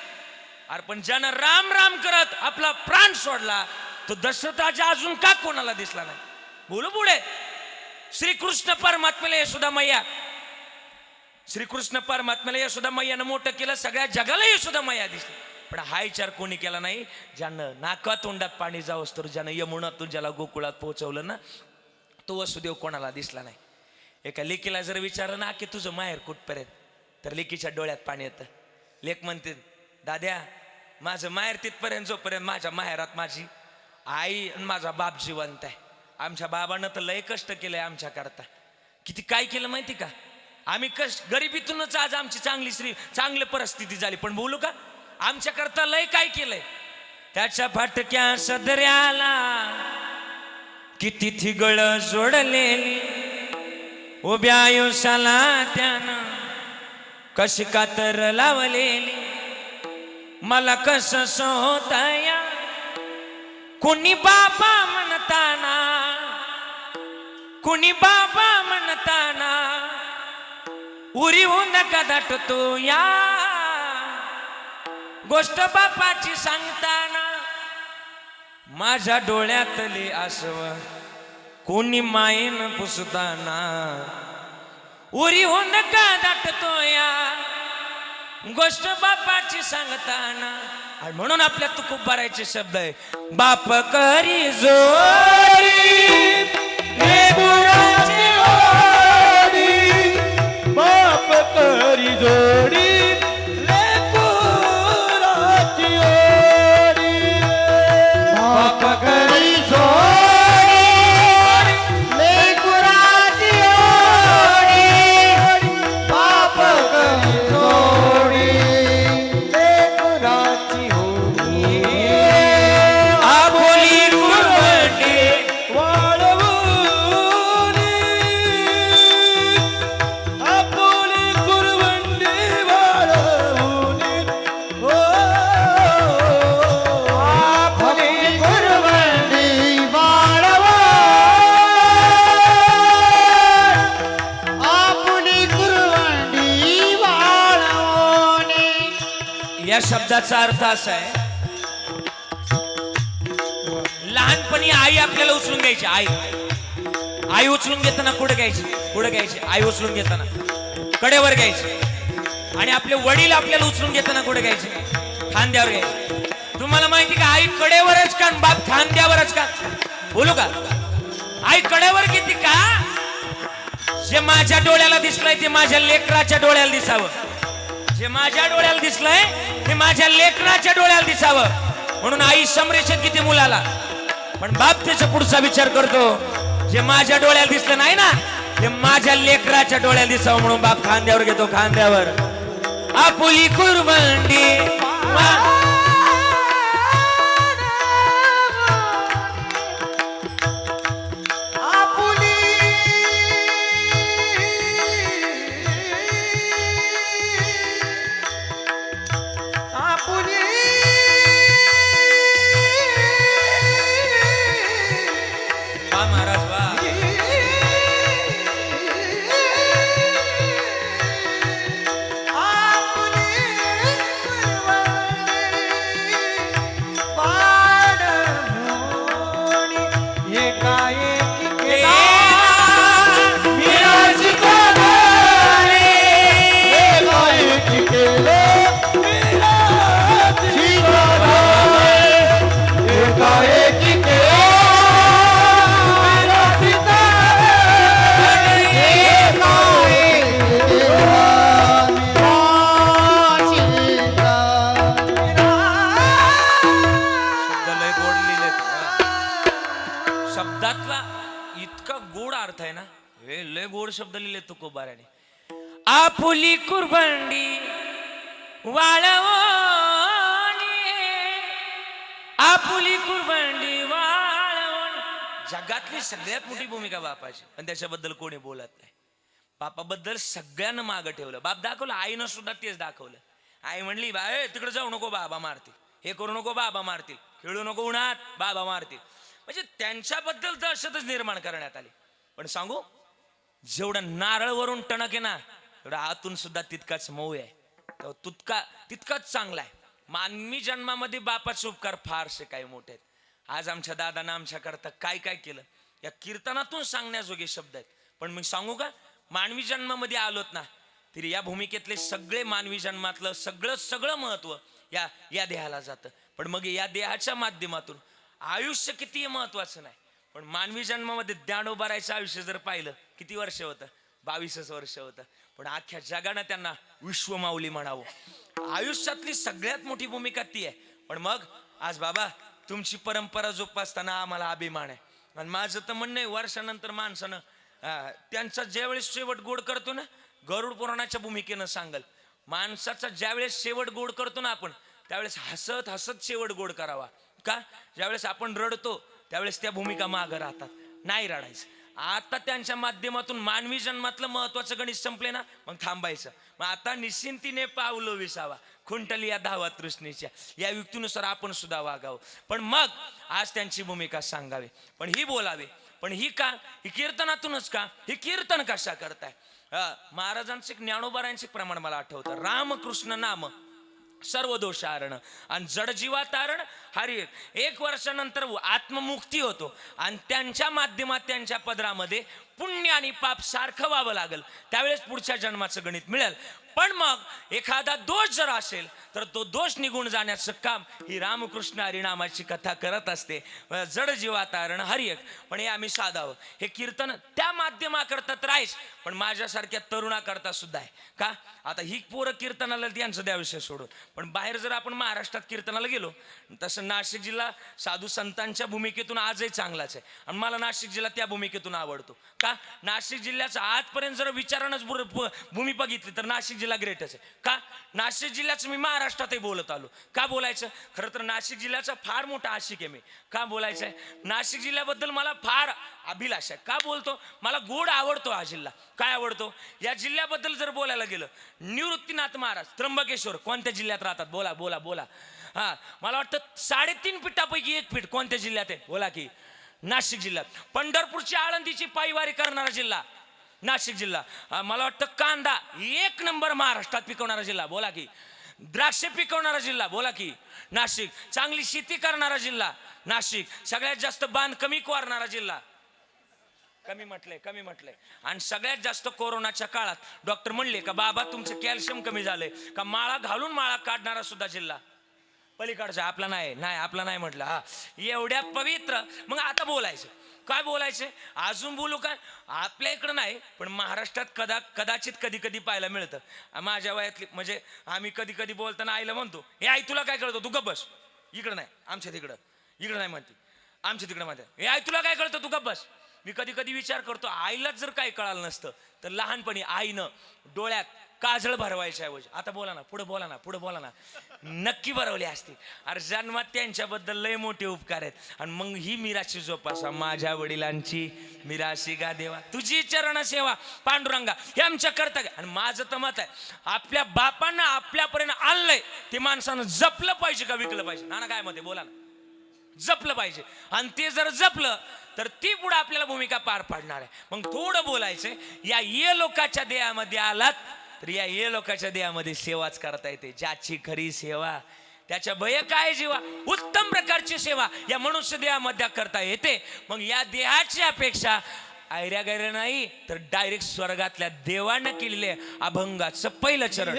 अरे पण ज्यानं राम राम करत आपला प्राण सोडला तो दशरथ राजा अजून का कोणाला दिसला नाही? बोलू पुढे. श्रीकृष्ण परमात्म्याला यशोदा मैया, श्रीकृष्ण परमात्म्याला यशोदा मैयानं मोठं केलं, सगळ्या जगाला यशोदा मैया दिसली, पण हा विचार कोणी केला नाही. ज्यानं नाका तोंडात पाणी जावंस तर, ज्यानं यमुनातून ज्याला गोकुळात पोहोचवलं ना, तो वसुदेव कोणाला दिसला नाही. एका लेकीला जर विचारलं ना की तुझं माहेर कुठपर्यंत, तर लेकीच्या डोळ्यात पाणी येतं. लेक म्हणते, दाद्या माझं माहेर तिथपर्यंत जोपर्यंत माझ्या माहेरात माझी आई आणि माझा बाप जिवंत आहे. आमच्या बाबानं तर लय कष्ट केलंय आमच्याकरता. किती काय केलं माहिती का? आम्ही गरिबीतूनच आज आमची चांगली परिस्थिती झाली. पण बोलू का, आमच्याकरता लय काय केलंय. त्याच्या फाटक्या सदऱ्याला किती थिगळ जोडलेली, उभ्या आयुष्याला त्यानं कशी कातर लावलेली. मला कसं सोताया कुणी बाबा म्हणताना, कुणी बाबा म्हणताना उरी होऊन का दाटतो या गोष्ट बापाची सांगताना. माझ्या डोळ्यातले आसव कोणी मायेन पुसताना उरी होऊन का दाटतो या गोष्ट बापाची सांगताना. आणि म्हणून आपल्या तुकोबारायचे शब्द आहे, बाप करी जोडी लेकराची ओढी, बाप करी जोडी लेकराची ओढी, बाप करी जोडी लेकराची ओढी, बाप करी जोडी लेकराची ओढी. आबोली कुरवंडी वाळवूनी, आपुली कुरवंडी वाळवूनी, ओ आपुली कुरवंडी वाळवून, आपुली कुरवंडी वाळवूनी. या शब्दाचा अर्थ असा आहे, लहानपणी आई आपल्याला उचलून घ्यायची. आई उचलून घेताना कुठे घ्यायची? आई उचलून घेताना कडेवर घ्यायची. आणि आपले वडील आपल्याला उचलून घेताना कुठे घ्यायचे? खांद्यावर घ्यायचे. तुम्हाला माहिती का, आई कडेवरच का बाप खांद्यावरच का? बोलू का, आई कडेवर घेते का? जे माझ्या डोळ्याला दिसलंय ते माझ्या लेकराच्या डोळ्याला दिसावं. जे माझ्या डोळ्याला दिसलंय ते माझ्या लेकराच्या डोळ्याला दिसावं. म्हणून आई संरक्षण किती मुलाला, पण बाप त्याचा पुढचा विचार करतो, जे माझ्या डोळ्याला दिसलं नाही ना ते माझ्या लेकराच्या डोळ्याला दिसावं. म्हणून बाप खांद्यावर घेतो, खांद्यावर. आपुली कुरवंडी आपुली आपुली वा महाराज वा. इतका गोड अर्थ आहे ना, हे लय गोड शब्द लिहिले तुकोबाराने. आपुली कुरबंडी वाळवणी, आपुली कुरबंडी वाळवणी. जगातली सगळ्यात मोठी भूमिका बापाची, पण त्याच्याबद्दल कोणी बोलत नाही. बापाबद्दल सगळ्यांना मागं ठेवलं. बाप दाखवलं, आईनं सुद्धा तेच दाखवलं. आई म्हणली बा तिकडे जाऊ नको, बाबा मारतील. हे करू नको, बाबा मारतील. खेळू नको उन्हात, बाबा मारतील. म्हणजे त्यांच्याबद्दल दहशतच निर्माण करण्यात आली. पण सांगू, जेवढं नारळवरून टणक आहे ना, तेवढा आतून सुद्धा तितकाच मऊ आहे. तो तितकाच चांगला आहे. मानवी जन्मामध्ये बापाचे उपकार फारसे काही मोठे आहेत. आज आमच्या दादानं आमच्या करता काय काय केलं, या कीर्तनातून सांगण्याजोगे शब्द आहेत. पण मी सांगू का, मानवी जन्मामध्ये आलोत ना, तरी या भूमिकेतले सगळे मानवी जन्मातलं सगळं महत्व या देहाला जातं. पण मग या देहाच्या माध्यमातून आयुष्य किती महत्वाचं नाही, पण मानवी जन्मामध्ये ज्ञानोबारायचं आयुष्य जर पाहिलं, किती वर्ष होतं? 22 वर्ष होतं. पण अख्ख्या जगानं त्यांना विश्वमाऊली म्हणावं. आयुष्यातली सगळ्यात मोठी भूमिका ती आहे. पण मग आज बाबा तुमची परंपरा जोपासताना आम्हाला अभिमान आहे. आणि माझं तर म्हणणं आहे, वर्षानंतर माणसानं त्यांचा ज्यावेळेस शेवट गोड करतो ना, गरुड पुराणाच्या भूमिकेनं सांगल, माणसाचा ज्यावेळेस शेवट गोड करतो ना आपण, त्यावेळेस हसत हसत शेवट गोड करावा. का? ज्यावेळेस आपण रडतो त्यावेळेस त्या भूमिका मागं राहतात, नाही रडायचं. आता त्यांच्या माध्यमातून मानवी जन्मातलं महत्वाचं गणित संपले ना, मग थांबायचं. मग आता निश्चिंतीने पावलं विसावा, खुंटली या धावा तृष्णेच्या, या युक्तीनुसार आपण सुद्धा वागावं. पण मग आज त्यांची भूमिका सांगावी, पण ही बोलावे. पण ही का? ही कीर्तनातूनच का? ही कीर्तन कशा करताय? महाराजांचे ज्ञानोबारांचे प्रमाण मला आठवतं. रामकृष्ण नाम सर्व दोषारण आणि जडजीवा तारण हरी. 1 वर्षानंतर आत्ममुक्ती होतो आणि त्यांच्या माध्यमात त्यांच्या पदरामध्ये पुण्य आणि पाप सारखं व्हावं लागल, त्यावेळेस पुढच्या जन्माचं गणित मिळेल. पण मग एखादा दोष जर असेल तर तो दोष निघून जाण्याचं काम ही रामकृष्ण हरिनामाची कथा करत असते. जड जीवा तारण हरियक. पण हे आम्ही साधावं. हे कीर्तन त्या माध्यमाकरता तर आहेच, पण माझ्यासारख्या तरुणाकरता सुद्धा आहे. का? आता ही पोरं कीर्तनाला त्यांचं द्या विषय सोडून, पण बाहेर जर आपण महाराष्ट्रात कीर्तनाला गेलो, तसं नाशिक जिल्हा साधू संतांच्या भूमिकेतून आजही चांगलाच आहे. आणि मला नाशिक जिल्हा त्या भूमिकेतून आवडतो. का? नाशिक जिल्ह्याचं आजपर्यंत जर विचारानच भूमी बघितली तर नाशिक जिल्हा ग्रेटच आहे. का? नाशिक जिल्ह्याचं मी महाराष्ट्रातही बोलत आलो. का बोलायचं? खरं तर नाशिक जिल्ह्याचा फार मोठा आशिक आहे मी. का बोलायचं आहे? नाशिक जिल्ह्याबद्दल मला फार अभिलाषा आहे. का बोलतो? मला गोड आवडतो हा जिल्हा. काय आवडतो? या जिल्ह्याबद्दल जर बोलायला गेलं, निवृत्तीनाथ महाराज त्र्यंबकेश्वर कोणत्या जिल्ह्यात राहतात? बोला बोला बोला. हा, मला वाटतं 3.5 पीठापैकी 1 पीठ कोणत्या जिल्ह्यात आहे? बोला की नाशिक जिल्ह्यात. पंढरपूरची आळंदीची पायवारी करणारा जिल्हा नाशिक जिल्हा. मला वाटतं कांदा 1 नंबर महाराष्ट्रात पिकवणारा जिल्हा. बोला की. द्राक्ष पिकवणारा जिल्हा. बोला की नाशिक. चांगली शेती करणारा जिल्हा नाशिक. सगळ्यात जास्त बांध कमी वारणारा जिल्हा. कमी म्हटलंय. आणि सगळ्यात जास्त कोरोनाच्या काळात डॉक्टर म्हणले का बाबा तुमचं कॅल्शियम कमी झालंय का, माळा घालून माळा काढणारा सुद्धा जिल्हा पलीकडचा. आपला नाही म्हटलं. हा, एवढ्या पवित्र. मग आता बोलायचं काय? बोलायचं अजून बोलू काय? आपल्या इकडं नाही, पण महाराष्ट्रात कदाचित कधी पाहायला मिळतं. माझ्या वयातली म्हणजे आम्ही कधी बोलताना आईला म्हणतो, हे आई तुला काय कळतं, तू गप्प बस. इकडं नाही, आमच्या इकडं नाही म्हणते, आमच्या तिकडं म्हणते, हे आई तुला काय कळतं, तू गप्प बस. मी कधी विचार करतो, आईलाच जर काही कळालं नसतं तर लहानपणी आईनं डोळ्यात काजळ भरवायच्या ऐवजी, आता बोला ना, पुढे बोला ना, नक्की भरवली असती. अरे जन्मात त्यांच्याबद्दल लय मोठे उपकार आहेत. आणि मग ही मिराची जोपासा, माझ्या वडिलांची मिराशी गा देवा, तुझी चरण सेवा पांडुरंगा, हे आमच्या कर्तव्य. आणि माझं तर मत आहे, आपल्या बापांना आपल्यापर्यंत आणलंय ते माणसानं जपलं पाहिजे का विकलं पाहिजे? नाना काय मत आहे? बोला ना. जपलं पाहिजे. आणि ते जर जपलं तर ती पुढे आपल्याला भूमिका पार पाडणार आहे. मग थोडं बोलायचंय, या ये लोकाच्या देहामध्ये आलात तर या ये लोकाच्या देहामध्ये सेवाच करता येते. ज्याची खरी सेवा त्याच्या भय काय जीवा, उत्तम प्रकारची सेवा या मनुष्य देहामध्ये करता येते. मग या देहाची अपेक्षा आयऱ्या गैऱ्या नाही तर डायरेक्ट स्वर्गातल्या देवानं केलेले अभंगाचं पहिलं चरण.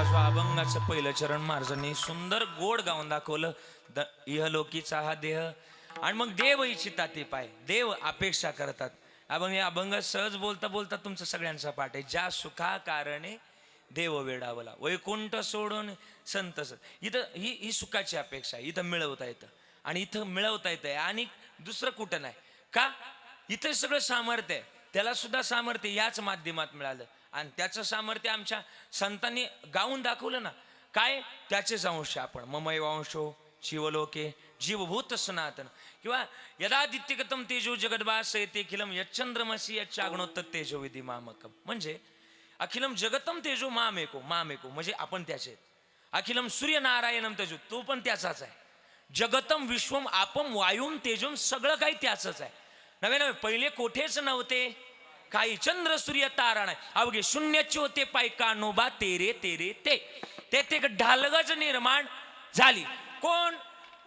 बाजू अभंगाचं पहिलं चरण महाराजांनी सुंदर गोड गाऊन दाखवलं. इहलोकीचा हा देह आणि मग देव इच्छिता ते पाय, देव अपेक्षा करतात. अभंग हे अभंग सहज बोलता बोलता तुमचं सगळ्यांचा पाठ आहे. ज्या सुखा कारणे देव वेडावला वैकुंठ सोडून संत इथं ही सुखाची अपेक्षा आहे. इथं मिळवता येतं आणि इथं मिळवता येतंय आणि दुसरं कुठं नाही का. इथं सगळं सामर्थ्य आहे, त्याला सुद्धा सामर्थ्य याच माध्यमात मिळालं आणि त्याचं सामर्थ्य आमच्या संतांनी गाऊन दाखवलं ना. काय त्याचेच अंश आपण ममय वंशो शिवलोके जीवभूत सनातन किंवा यदादित्यगतम तेजो जगद्भास येते खिलम यच्चंद्रमसी यच्चाग्नोत्त तेजो विधी मामकम. म्हणजे अखिलम जगतम तेजो मामेको मामेको म्हणजे आपण त्याचे. अखिलम सूर्यनारायणम तेजो तो पण त्याचाच आहे. जगतम विश्वम आपम वायुम तेजोम सगळं काही त्याचंच आहे. नवे नवे पहिले कोठेच नव्हते काही, चंद्र सूर्य तारा नाही, अवघे शून्यच होते पाय कानोबा तेरे तेरे ते ते ढालगज निर्माण झाली. कोण?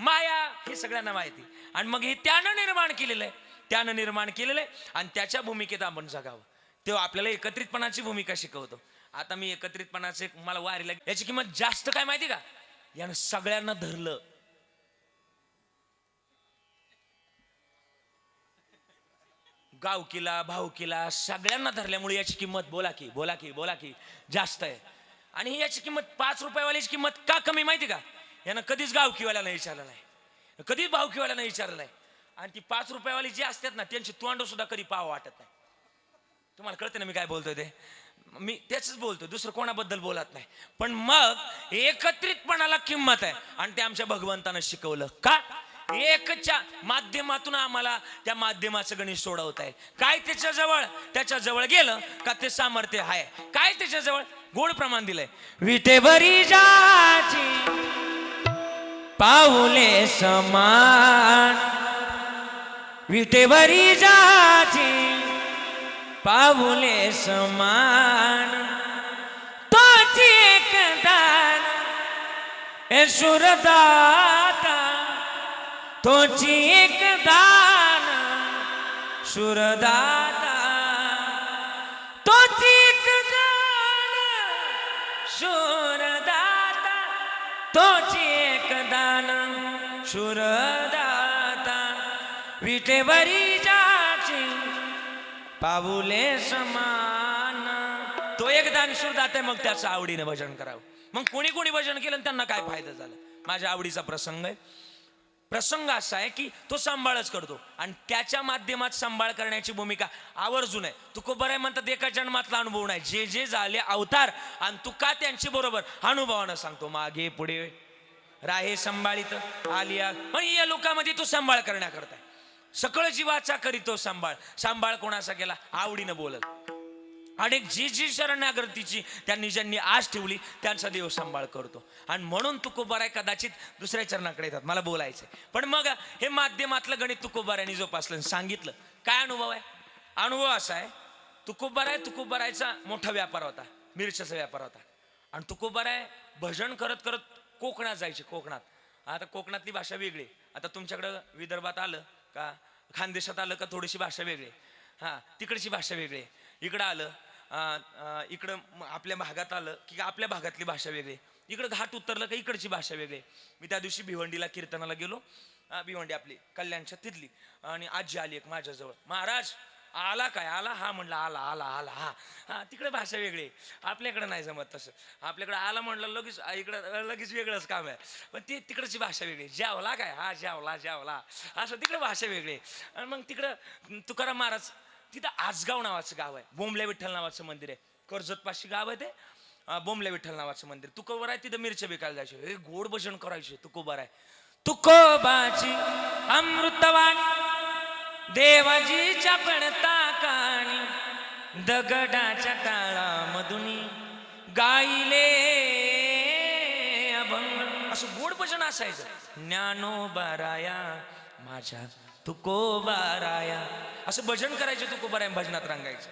माया. हे सगळ्यांना माहिती. आणि मग हे त्यानं निर्माण केलेलं आहे, त्यानं निर्माण केलेलं आहे आणि त्याच्या भूमिकेत आपण जगावं. तेव्हा आपल्याला एकत्रितपणाची भूमिका शिकवतो. आता मी एकत्रितपणाचे मला वारीला याची किंमत जास्त काय माहिती का, यानं सगळ्यांना धरलं. गावकीला भावकीला सगळ्यांना धरल्यामुळे याची किंमत बोला की बोला की बोला की जास्त आहे. आणि याची किंमत 5 रुपयावाल्याची किंमत का कमी माहिती का, यानं कधीच गावकीवाल्याला विचारलं नाही, कधीच भावकीवाल्याला विचारलं नाही. आणि ती 5 रुपयावाली जी असतात ना त्यांची तोंड सुद्धा कधी पाव वाटत नाही. तुम्हाला कळतं ना मी काय बोलतोय ते, मी त्याच बोलतो, दुसरं कोणाबद्दल बोलत नाही. पण मग एकत्रितपणाला किंमत आहे आणि ते आमच्या भगवंतानं शिकवलं. का? एकच्या माध्यमातून आम्हाला त्या माध्यमाचं गणित सोडवत आहे. काय त्याच्या जवळ गेलं का ते सामर्थ्य आहे. काय त्याच्या जवळ गोड प्रमाण दिलंय. विटेवरी जाची पाऊले समान, विटेवरी जाची पाऊले समान, तोची एक दान ए सुरदाता, तोची एक दान सुरदाता, तोची एक दान सुरदाता, तोची एक दान सुरदाता, विटेवरी जाची पाऊले समान. तो एक दान सुरदाता मग त्याचं आवडीने भजन करावं. मग कोणी कोणी भजन केलं त्यांना काय फायदा झाला. माझ्या आवडीचा प्रसंग आहे. प्रसंग असा आहे की तो सांभाळच करतो आणि त्याच्या माध्यमात सांभाळ करण्याची भूमिका आवर्जून आहे. तुकोबर आहे म्हणतात एका जन्मातला अनुभव नाही, जे जे झाले अवतार आणि तुका त्यांची बरोबर अनुभवानं सांगतो. मागे पुढे राहे संभाळीत आलिया, पण या लोकांमध्ये तो सांभाळ करण्याकरता सकळ जीवाचा करीतो सांभाळ. सांभाळ कोणाचा केला? आवडीनं बोलत. आणि जी जी शरणागतीची त्यांनी ज्यांनी आश ठेवली त्यांचा देव सांभाळ करतो. आणि म्हणून तुकोबाराय कदाचित दुसऱ्या चरणाकडे येतात. मला बोलायचंय पण मग हे माध्यमातलं गणित तुकोबारायने जोपासलं सांगितलं. काय अनुभव आहे? अनुभव असा आहे, तुकोबारायचा मोठा व्यापार होता, मिरच्याचा व्यापार होता. आणि तुकोबाराय भजन करत करत कोकणात जायचे. कोकणात आता कोकणातली भाषा वेगळी. आता तुमच्याकडं विदर्भात आलं का, खानदेशात आलं का थोडीशी भाषा वेगळी, हां तिकडची भाषा वेगळी. इकडं आलं इकडं आपल्या भागात आलं की आपल्या भागातली भाषा वेगळी. इकडं घाट उतरलं का इकडची भाषा वेगळी. मी त्या दिवशी भिवंडीला कीर्तनाला गेलो. भिवंडी आपली कल्याणच्या तिथली. आणि आजी आली एक माझ्याजवळ. महाराज आला काय? आला? हा म्हणलं आला आला आला. हा हा तिकडे भाषा वेगळी, आपल्याकडे नाही जमत तसं. आपल्याकडे आला म्हणलं लगेच इकडं लगेच वेगळंच काम आहे. पण ती तिकडची भाषा वेगळी. जेवला काय? हा जेवला जेवला असं तिकडे भाषा वेगळी. आणि मग तिकडं तुकाराम महाराज तिथं आजगाव नावाचं गाव आहे. बोंबल्या विठ्ठल नावाचं मंदिर आहे. कर्जत पाशी गाव आहे ते. बोंबल्या विठ्ठल नावाचं मंदिर. तुकोबर आहे तिथं मिरच्या विकायला जायचे. हे गोड भजन करायचे. तुकोबर आहे. तुकोबाची अमृतवाणी देवाजीच्या पडता काणी दगडाच्या टाळामधून गाईले अभंग असं गोड भजन असायचं. ज्ञानोबाराया माझ्या तुकोबाराया असं भजन करायचे. तुकोबाराय भजनात रंगायचे.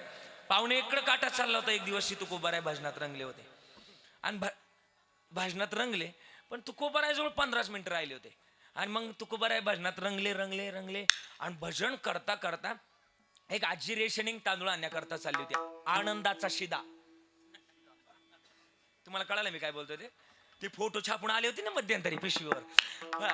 पाहुणे इकडं काटा चालला होता. एक दिवस तुकोबाराय भजनात रंगले होते आणि भजनात रंगले. पण तुकोबारायजवळ 15 मिनिटं राहिले होते. आणि मग तुकोबाराय भजनात रंगले रंगले रंगले आणि भजन करता करता एक आजी रेशनिंग तांदूळ आणण्याकरता चालली होती. आनंदाचा शिदा तुम्हाला कळालं मी काय बोलतोय ते फोटो छापून आले होते ना मध्यंतरी पिशवीवर. हा,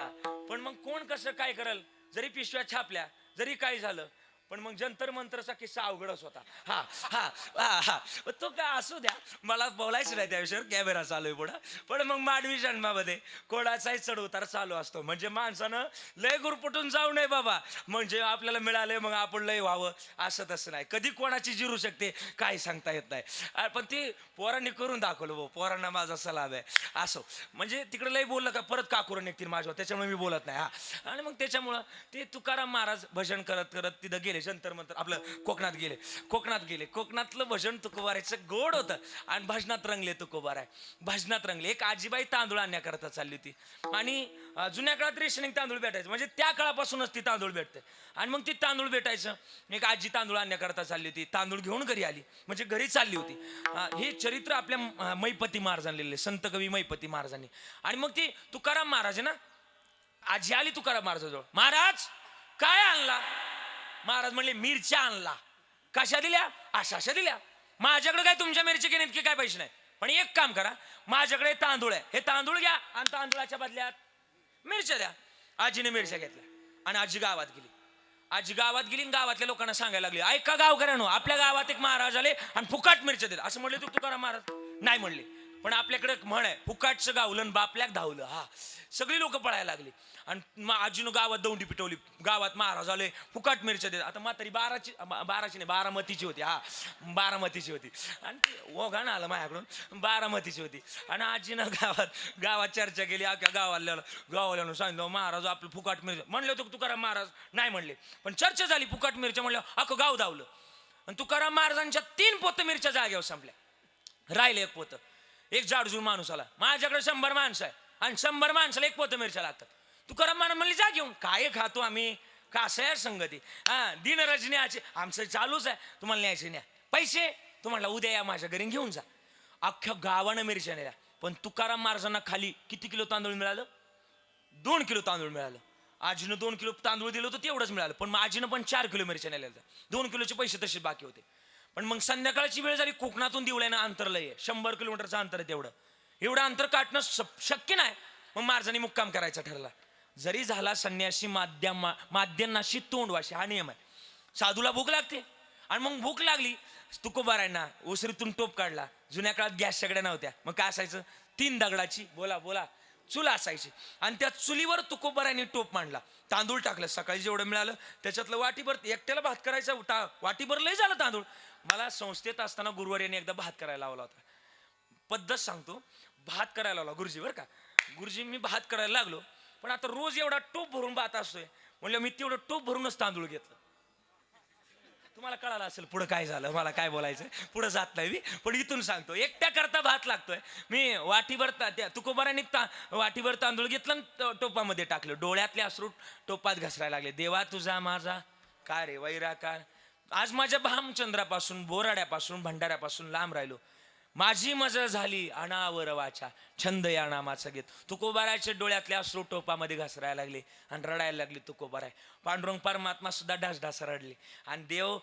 पण मग कोण कसं काय करल, जरी पिशव्या छापल्या जरी काय झालं, पण मग जंतर मंतरचा किस्सा अवघडच होता. हा हा हा हा तो काय असू द्या, मला बोलायचं नाही त्या विषयावर, कॅमेरा चालू आहे पुढं. पण मग मानवी जन्मामध्ये कोणाचाही चढ उतार चालू असतो. म्हणजे माणसानं लय गुरपटून जाऊ नये बाबा, म्हणजे आपल्याला मिळालंय मग आपण लय व्हावं असं तसं नाही. कधी कोणाची जिरू शकते काही सांगता येत नाही. पण ती पोरांनी करून दाखवलं भाऊ, पोरांना माझा सलाम आहे. असो, म्हणजे तिकडे लय बोललं का परत काकुरं निघतील माझ्यावर, त्याच्यामुळे मी बोलत नाही. हा, आणि मग त्याच्यामुळं ते तुकाराम महाराज भजन करत करत तिथं गेले, जंतर मंतर आपलं कोकणात गेले. कोकणातलं भजन तुकोबारायचं गोड होतं आणि भजनात रंगले तुकोबाराय. भजनात रंगले. एक आजीबाई तांदूळ आणण्याकरता चालली होती आणि जुन्या काळात रेशनिंग तांदूळ भेटायचं, म्हणजे त्या काळापासूनच ती तांदूळ भेटते. आणि मग ती तांदूळ भेटायचं, एक आजी तांदूळ आणण्याकरता चालली होती, तांदूळ घेऊन घरी आली, म्हणजे घरी चालली होती. हे चरित्र आपल्या मैपती महाराजांनी लिहिले, संत कवी मैपती महाराजांनी. आणि मग ती तुकाराम महाराज ना, आजी आली तुकाराम महाराजाजवळ, महाराज काय आणला? महाराज म्हणले मिरच्या आणला. कशा दिल्या? अशा दिल्या. माझ्याकडे काय तुमच्या मिरची घेण्यात की काय पैसे नाही, पण एक काम करा, माझ्याकडे तांदूळ आहे, हे तांदूळ घ्या आणि तांदूळाच्या बदल्यात मिरच्या द्या. आजीने मिरच्या घेतल्या आणि आजी गावात गेली. आजी गावात गेली आणि गावातल्या लोकांना सांगायला लागली, ऐका गावकऱ्यांनो, आपल्या गावात एक महाराज आले आणि फुकाट मिरच्या देत. असं म्हणले तुकाराम महाराज? नाही म्हणले, पण आपल्याकडे म्हण आहे, फुकाटचं गावलं बापल्याक धावलं. हा, सगळी लोक पळायला लागली आणि आजीनं गावात दौंडी पिटवली. गावात महाराज आले, फुकाट मिरच्या देत. आता म्हातारी बाराची नाही, बारामतीची होती. हा, बारामतीची होती. आणि ते ओघाणं आलं माझ्याकडून, बारामतीची होती. आणि आजीनं गावात चर्चा केली. अख्या गावाल्यानं सांगितलं, महाराज आपलं फुकाट मिरच्या. म्हणले होते तुकाराम महाराज? नाही म्हणले, पण चर्चा झाली. फुकाट मिरच्या म्हणलं अख्खं गाव धावलं. आणि तुकाराम महाराजांच्या 3 पोतं मिरच्या जागेवर संपल्या. राहिले 1 पोतं. एक जाडजूड माणूस आला, माझ्याकडे 100 माणसं आहे आणि 100 माणसाला 1 पोतं मिरच्या लागतात. तुकाराम महाराज म्हणले, जा घेऊन. काय खातो आम्ही, का असं आहे संगती? हा, दिन रजनीचे आमचं चालूच आहे, तुम्हाला न्यायचे न्या. पैसे तुम्हाला उद्या या माझ्या घरी घेऊन जा. अख्ख्या गावानं मिरच्या नेल्या. पण तुकाराम महाराजांना खाली किती किलो तांदूळ मिळालं? 2 किलो तांदूळ मिळालं. आजीनं 2 किलो तांदूळ दिलं होतं तेवढंच मिळालं, पण आजीनं पण 4 किलो मिरच्या नेल्या. 2 किलोचे पैसे तसे बाकी होते. पण मग संध्याकाळची वेळ झाली, कोकणातून दिवळ्यानं अंतर लय, 100 किलोमीटरचं अंतर आहे. एवढं अंतर काटणं शक्य नाही. मग महाराजांनी मुक्काम करायचा ठरला. जरी झाला संन्यासी माद्यांनाशी तोंडवाशी, हा नियम आहे. साधूला भूक लागते आणि मग भूक लागली, तुकोबारायांना ओसरीतून टोप काढला. जुन्या काळात गॅस सगळ्या नव्हत्या, मग काय असायचं, 3 दगडाची बोला चूल असायची आणि त्या चुलीवर तुकोबारायांनी टोप मांडला. तांदूळ टाकलं, सकाळी जेवढं मिळालं त्याच्यातलं वाटीभर, एकट्याला भात करायचा, वाटीभर लय झालं तांदूळ. मला संस्थेत असताना गुरुवार यांनी एकदा भात करायला लावला होता. पद्धत सांगतो, भात करायला लावला गुरुजी बरं का. गुरुजी मी भात करायला लागलो, पण आता रोज एवढा टोप भरून भात असतोय, म्हणलं मी तेवढं टोप भरूनच तांदूळ घेतलं. तुम्हाला कळालं असेल पुढं काय झालं, मला काय बोलायचं पुढं जात नाही मी, पण इथून सांगतो. एकट्या करता भात लागतोय, मी वाटीभर त्या तुकोबारांनी वाटीभर तांदूळ घेतलं आणि टोपामध्ये टाकलं. डोळ्यातले अश्रू टोपात घसरायला लागले. देवा तुझा माझा काय रे वैराकार, आज माझ्या भामचंद्रापासून, बोराड्यापासून, भंडाऱ्यापासून लांब राहिलो. माझी मजा झाली अनावर वाचा, छंद या नामाचं गीत. तुकोबारायचे डोळ्यातले अश्रू टोपामध्ये घसरायला लागले आणि रडायला लागले तुकोबाराय. पांडुरंग परमात्मा सुद्धा ढास रडले आणि देव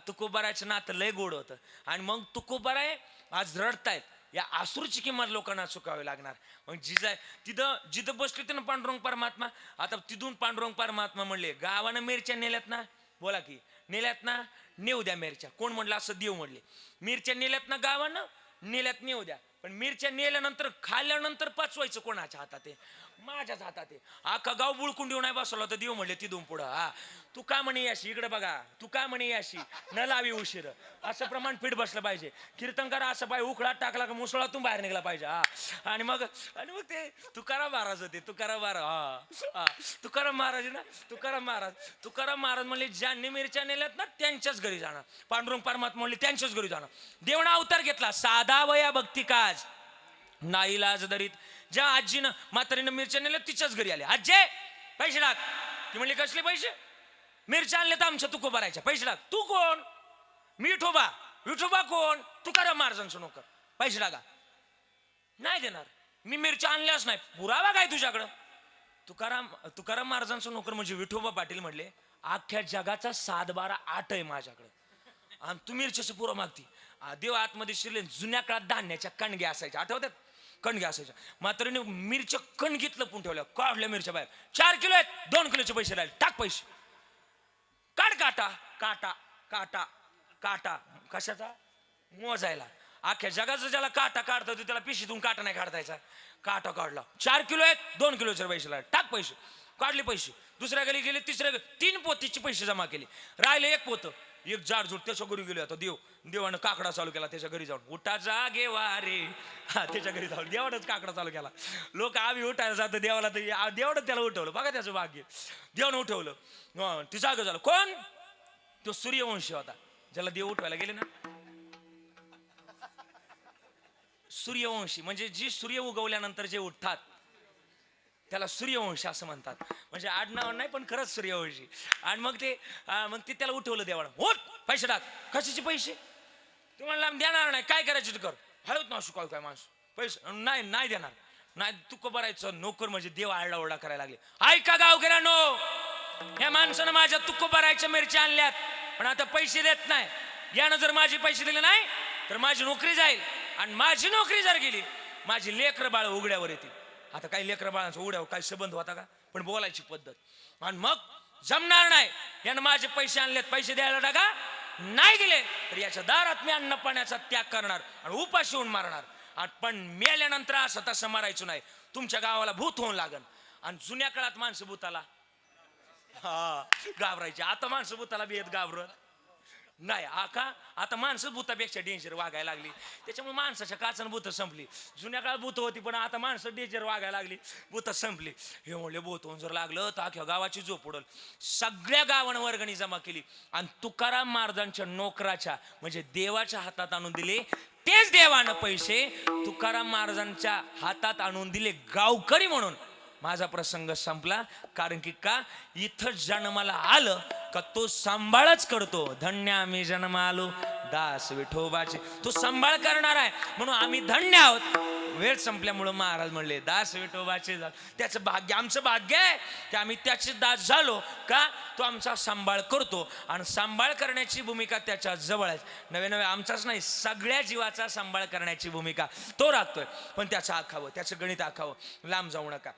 तुकोबारायचं नातं लय गोड होतं. आणि मग तुकोबाराय आज रडतायत, या अश्रूची किंमत लोकांना चुकावी लागणार. मग जिथं बसले होते ना पांडुरंग परमात्मा, आता तिथून पांडुरंग परमात्मा म्हणले, गावानं मिरच्या नेल्यात ना, बोला की नेल्यात ना, नेऊ द्या मिरच्या. कोण म्हणलं असं? देव म्हणले. मिरच्या नेल्यात ना गावानं, नेल्यात नेऊ द्या. पण मिरच्या नेल्यानंतर खाल्ल्यानंतर पाचवायचं कोणाच्या हातात आहे? माझ्याच हातात आहे. अख्खा गाव बुळकुंडी नाही बसवला तर देव म्हणले तिथून पुढं, हा तू का म्हणे याशी, इकडे बघा, तू का म्हणे याशी, न लावी उशीर, असं प्रमाण पीठ बसलं पाहिजे. कीर्तनकार असं पाय उकळात टाकला का मुसळातून बाहेर निघला पाहिजे. हा, आणि मग ते तुकाराम महाराज होते. तुकाराम महाराज ना, तुकाराम महाराज म्हणले, ज्यांनी मिरच्या नेल्यात ना त्यांच्याच घरी जाणार. पांडुरंग परमात्मा म्हणले त्यांच्याच घरी जाणार. देवानं अवतार घेतला, साधा वया भक्ती काज नाईलाज दरीत. ज्या आजीनं म्हातारीनं मिरच्या नेल्या तिच्याच घरी आले. आज्जे पैसे टाक. ती म्हणली कसले पैसे? मिरच्या आणले तर आमच्या तुकोबारायच्या, पैसे टाक. तू कोण? मी विठोबा. विठोबा कोण? तुकाराम महाराजांचं नोकर. पैसे टाका. नाही देणार, मी मिरच्या आणल्याच नाही. पुरावा काय तुझ्याकडं? तुकाराम महाराजांचं नोकर म्हणजे विठोबा पाटील म्हणले, अख्ख्या जगाचा 7-12-8 आहे माझ्याकडे आणि तू मिरच्याचं पुरा मागती. देव आतमध्ये शिरले. जुन्या काळात धान्याच्या कणग्या असायच्या, आठवतात? कणग्या असायच्या. म्हातारीने मिरच्या कणगीत लपून ठेवल्या, काढल्या मिरच्या बाहेर. 4 किलो आहेत, 2 किलोचे पैसे राहिले, टाक पैसे. काढ काटा. काटा काटा काटा कशाचा? मोजायला. अख्ख्या जगाचा ज्याला काटा काढता येतो त्याला पिशीतून काटा नाही काढतायचा. काटा काढला. 4 किलो आहेत, 2 किलोचे पैसे राहिले, टाक पैसे. काढले पैसे. दुसऱ्या गली गेले, तिसऱ्या गली 3 पोतीचे पैसे जमा केले. राहिले 1 पोतं. एक जाडजूड त्याच्या घरी गेलो. आता देवानं काकडा चालू केला त्याच्या घरी जाऊन. उठा जागे वारे. हा, त्याच्या घरी जाऊन देवानंच काकडा चालू केला. लोक आम्ही उठायला जातो देवाला, तर देवानं त्याला उठवलं. बघा त्याचं भाग्य. देवानं उठवलं. ती जागा झालं. कोण? तो सूर्यवंशी होता ज्याला देव उठवायला गेले ना. सूर्यवंशी म्हणजे जी सूर्य उगवल्यानंतर जे उठतात त्याला सूर्यवंशी असं म्हणतात. म्हणजे आडनाव नाही पण खरंच सूर्यवंशी. आणि मग ते त्याला उठवलं देवानं. उठ, पैसे टाक. कशाचे पैसे? तू म्हणला देणार नाही, काय करायचं तू कर. हळूच ना शिकाव काय माणूस. पैसे नाही देणार. नाही तू कबरायचं. नोकर म्हणजे देव आरडाओरडा करायला लागले. ऐका गावकऱ्यांनो, या माणसानं माझ्या तुक्को भरायच्या मिरच्या आणल्यात, पण आता पैसे देत नाही. यानं जर माझे पैसे दिले नाही तर माझी नोकरी जाईल. आणि माझी नोकरी जर गेली, माझी लेकरं बाळ उघड्यावर येतील. आता काही लेकरं बाळांचा उघड्यावर काही संबंध होता का? पण बोलायची पद्धत. आणि मग जमणार नाही. यानं माझे पैसे आणलेत, पैसे द्यायला टाका. नाही दिले तर याच्या दारात मी अन्न पाण्याचा त्याग करणार आणि उपाशी होऊन मारणार. पण मेल्यानंतर असं तसं मारायचं नाही. तुमच्या गावाला भूत होऊन लागन. आणि जुन्या काळात माणसं भूताला घाबरायची. आता माणसं भूताला बी येत घाबरत नाही. आता माणसं भूतापेक्षा डेंजर वागायला लागली. त्याच्यामुळे माणसाच्या काचन भूत संपली. जुन्या काळात भूत होती पण आता माणसं डेंजर वागायला लागली, भूत संपली. हे म्हणले भूत होऊन जर लागलं तर अख्या गावाची झोप उडल. सगळ्या गावानं वर्गणी जमा केली आणि तुकाराम महाराजांच्या नोकराच्या म्हणजे देवाच्या हातात आणून दिले. तेच देवानं पैसे तुकाराम महाराजांच्या हातात आणून दिले गावकरी म्हणून. माझा प्रसंग संपला. कारण की का इथं जन्माला आलं का तो सांभाळच करतो. धन्य आम्ही जन्म आलो दास विठोबाचे. तो सांभाळ करणार आहे म्हणून आम्ही धन्य आहोत. वेळ संपल्यामुळं महाराज म्हणले दास विठोबाचे. त्याचं भाग्य, आमचं भाग्य आहे की आम्ही त्याचे दास झालो. का? तो आमचा सांभाळ करतो आणि सांभाळ करण्याची भूमिका त्याच्या जवळ आहे. नवे आमचाच नाही, सगळ्या जीवाचा सांभाळ करण्याची भूमिका तो राखतोय. पण त्याचं आखावं, त्याचं गणित आखावं. लांब जाऊ नका,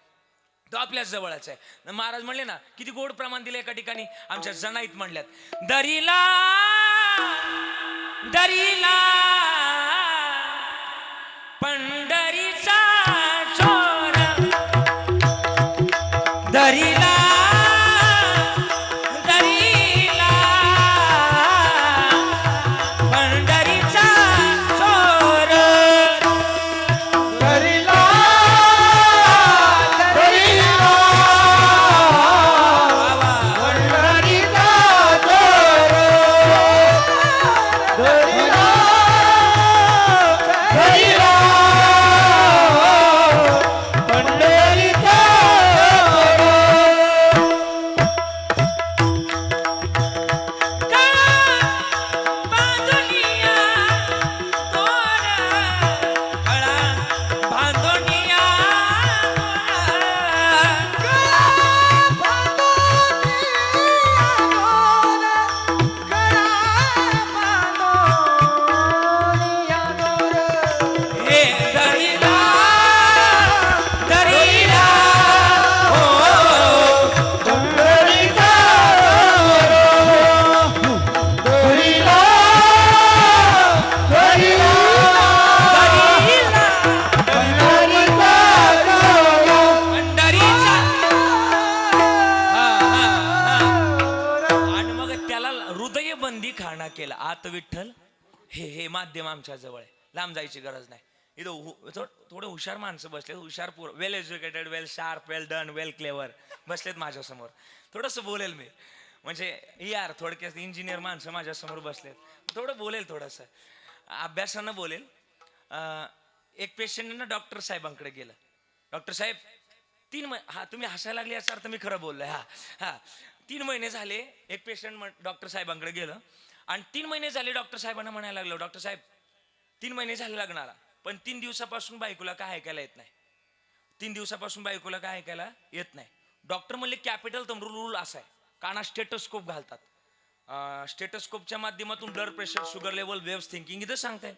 तो आपल्याच जवळच आहे. महाराज म्हणले ना, किती गोड प्रमाण दिले एका ठिकाणी. आमच्या जनाईत म्हणल्यात, दरीला दरीला पंढरीचा चोर, दरीला दरीला पंढरीचा चोर, दरीला केला. आत विठ्ठल हे माध्यम आमच्या जवळ आहे. लांब जायची गरज नाही. इथं थोडे हुशार माणसं बसलेत, हुशार पोर, वेल एज्युकेटेड, वेल शार्प, वेल डन, वेल क्लेवर बसलेत माझ्यासमोर. थोडंसं बोलेल मी, म्हणजे यार थोडक्यात इंजिनियर माणसं माझ्यासमोर बसलेत. थोडं बोलेल, थोडंसं अभ्यासानं बोलेल. एक पेशंटनं डॉक्टर साहेबांकडे गेलं. डॉक्टर साहेब 3 महिने, हा तुम्ही हसायला लागले याचा अर्थ मी खरं बोललोय. हा 3 महिने झाले. एक पेशंट डॉक्टर साहेबांकडे गेलं आणि 3 महिने झाले डॉक्टर साहेबांना म्हणायला लागलो, डॉक्टर साहेब 3 महिने झाले लग्नाला, पण 3 दिवसापासून बायकोला काय ऐकायला येत नाही. 3 दिवसापासून बायकोला काय ऐकायला येत नाही. डॉक्टर म्हणले कॅपिटल तमरूल असा आहे, काना स्टेटोस्कोप घालतात. स्टेटस्कोपच्या माध्यमातून blood pressure, sugar level, waves thinking इथं सांगताय.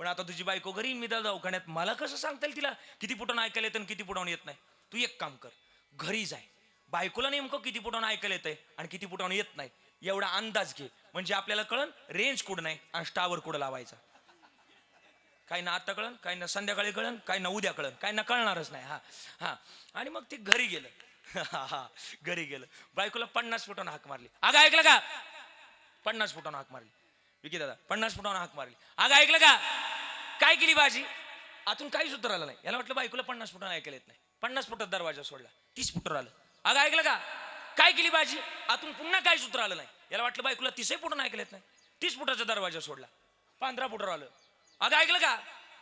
पण आता तुझी बायको घरी मी त्या दवाखान्यात, मला कसं सांगता येईल तिला किती फुटानं ऐकायला येतं आणि किती फुटानं येत नाही? तू एक काम कर, घरी जाय, बायकोला नेमकं किती फुटानं ऐकायला येतंय आणि किती फुटानं येत नाही एवढा अंदाज घे, म्हणजे आपल्याला कळन रेंज कुठं नाही आणि स्टावर कुठं लावायचा. काही ना आता कळन, काही ना संध्याकाळी कळन, काही ना उद्या कळन, काही ना कळणारच नाही. हा हा आणि मग ते घरी गेलं. हा घरी गेलं, बायकोला 50 फुटानं हाक मारली. अगं ऐकलं का? 50 फुटानं हाक मारली. विकी दादा 50 फुटानं हाक मारली. अगं ऐकलं का? काय केली भाजी? आतून काहीच उत्तर आलं नाही. याला वाटलं बायकोला 50 फुटानं ऐकायला येत नाही. 50 फुटात दरवाजा सोडला, 30 फुटावर आलं. अगं ऐकलं का? काय केली भाजी? आतून पुन्हा काहीच उत्तर आलं नाही. याला वाटलं बायकोला 30 फुटानं ऐकायला येत नाही. 30 फुटाचा दरवाजा सोडला, 15 फुटावर आलं. अगं ऐकलं का?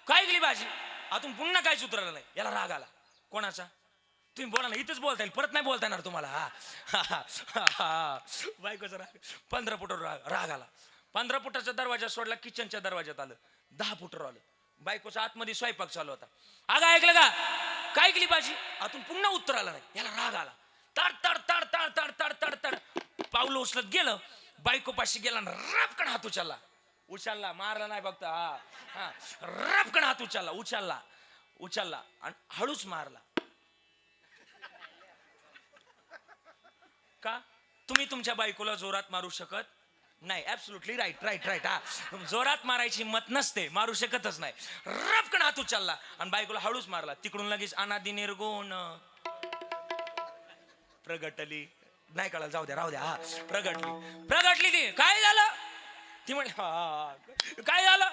काय केली भाजी? आतून पुन्हा काहीच उत्तर आलं नाही. याला राग आला. कोणाचा? तुम्ही बोला ना, इथंच बोलता येईल, परत नाही बोलता येणार तुम्हाला. हा बायकोचा राग. 15 फुटावर राग आला. 15 फुटाचा दरवाजा सोडला, किचनच्या दरवाज्यात आलं. 10 फुटावर आलं. बायकोचा आतमध्ये स्वयंपाक चालू होता. अगं ऐकलं का? काय केली भाजी? आतून पुन्हा उत्तर आलं नाही. याला राग आला. तड तड तड तड तड तड तड तड पावलं उचलत गेलं, बायको पाशी गेला, रपकन हात उचलला. उचलला, मारला नाही फक्त. हा रपकन हात उचलला आणि हळूच मारला. का? तुम्ही तुमच्या बायकोला जोरात मारू शकत नाही. Absolutely right. हा जोरात मारायची हिंमत नसते, मारू शकतच नाही. रपकन हात उचलला आणि बायकोला हळूच मारला. तिकडून लगेच अनादि निर्गुण प्रगटली. नाही कळलं, जाऊ द्या, राहू द्या. हा प्रगटली ती. काय झालं? ती म्हणली काय झालं?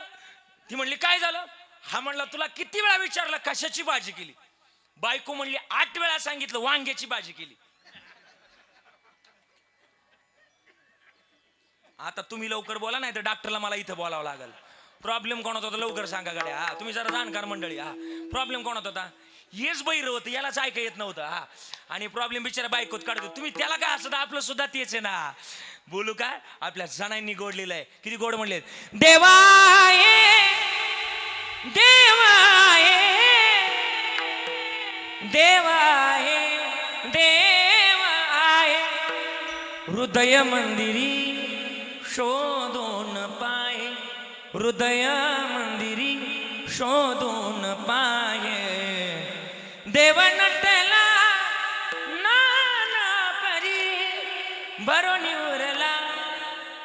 ती म्हणली काय झालं? हा म्हणला तुला किती वेळा विचारलं कशाची भाजी केली? बायको म्हणली 8 वेळा सांगितलं वांग्याची भाजी केली. आता तुम्ही लवकर बोला, नाही तर डॉक्टरला मला इथं बोलावं लागेल. प्रॉब्लेम कोणाचा होता लवकर सांगा गाड्या. हा तुम्ही जरा जाणकार मंडळी. हा प्रॉब्लेम कोणाचा होता? हेच बहिर होतं, यालाच ऐका येत नव्हतं. हा आणि प्रॉब्लेम बिचारा बायकोत काढतो. तुम्ही त्याला काय असं, आपलं सुद्धा तेच आहे ना. बोलू काय? आपल्या जणांनी गोडलेलं आहे. किती गोड म्हणले, देवाये देवाये देवाये देवाये हृदय मंदिरी शोधून पाये, हृदय मंदिरी शोधून पाये, देव नटला नाना परी बरोनी उरला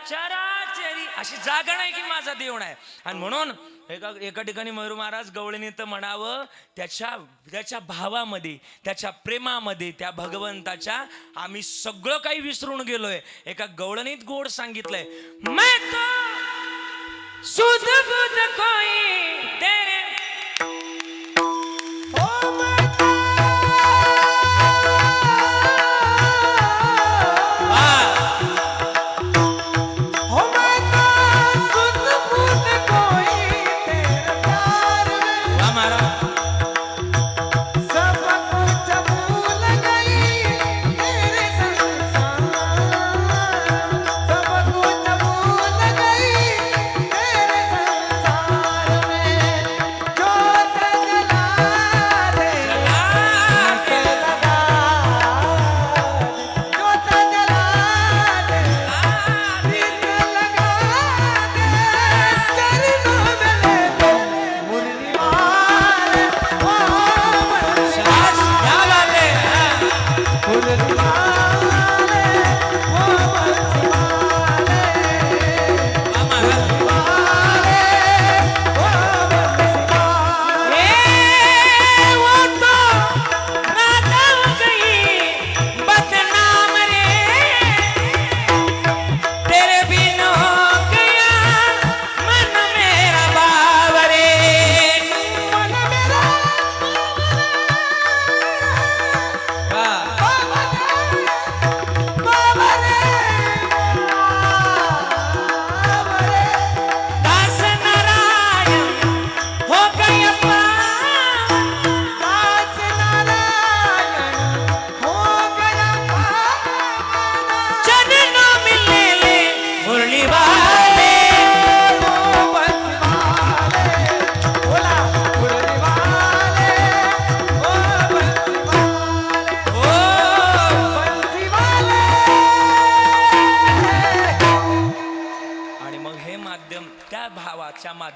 चराचरी. अशी जागा नाही की माझा देव नाही. आणि म्हणून एका ठिकाणी मयूर महाराज गवळणी तर म्हणावं, त्याच्या भावामध्ये, त्याच्या प्रेमामध्ये, त्या भगवंताच्या आम्ही सगळं काही विसरून गेलोय. एका गवळणीत गोड सांगितलंय, मैं तो सुध बुध कोई तेरे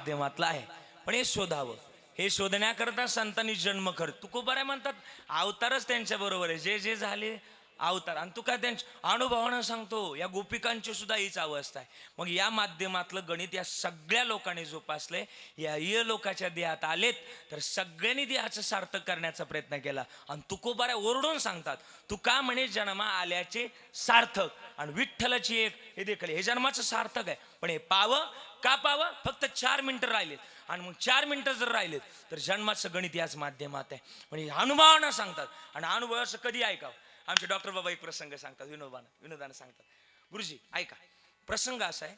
माध्यमातलं आहे. पण हे शोधावं. हे शोधण्याकरता संतांनी जन्म कर. तुकोबाराय म्हणतात अवतारच त्यांच्या बरोबर आहे. जे जे झाले अवतार. आणि तू काय त्यांच्या अनुभवानं सांगतो या गोपिकांची सुद्धा हीच अवस्था आहे. मग या माध्यमातलं गणित या सगळ्या लोकांनी जोपासले. या लोकाच्या देहात आलेत तर सगळ्यांनी देहाचं सार्थक करण्याचा प्रयत्न केला. आणि तुकोबाराय ओरडून सांगतात तू का म्हणे जन्मा आल्याचे सार्थक. आणि विठ्ठलाची एक हे देखील हे जन्माचं सार्थक आहे. पण हे पावं का पावं फक्त 4 मिनिटं राहिलेत. आणि मग 4 मिनिटं जर राहिलेत तर जन्माचं गणित याच माध्यमात आहे. म्हणजे अनुभवानं सांगतात. आणि अनुभवाचं कधी ऐकावं. आमचे डॉक्टर बाबा एक प्रसंग सांगतात विनोदानं सांगतात. गुरुजी ऐका प्रसंग असा आहे.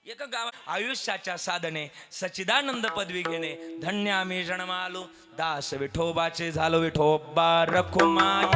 एका गावात आयुष्याच्या साधने सच्चिदानंद पदवी घेणे धन्य आम्ही जन्मालो दास विठोबाचे झालो विठोबा रखुमाई.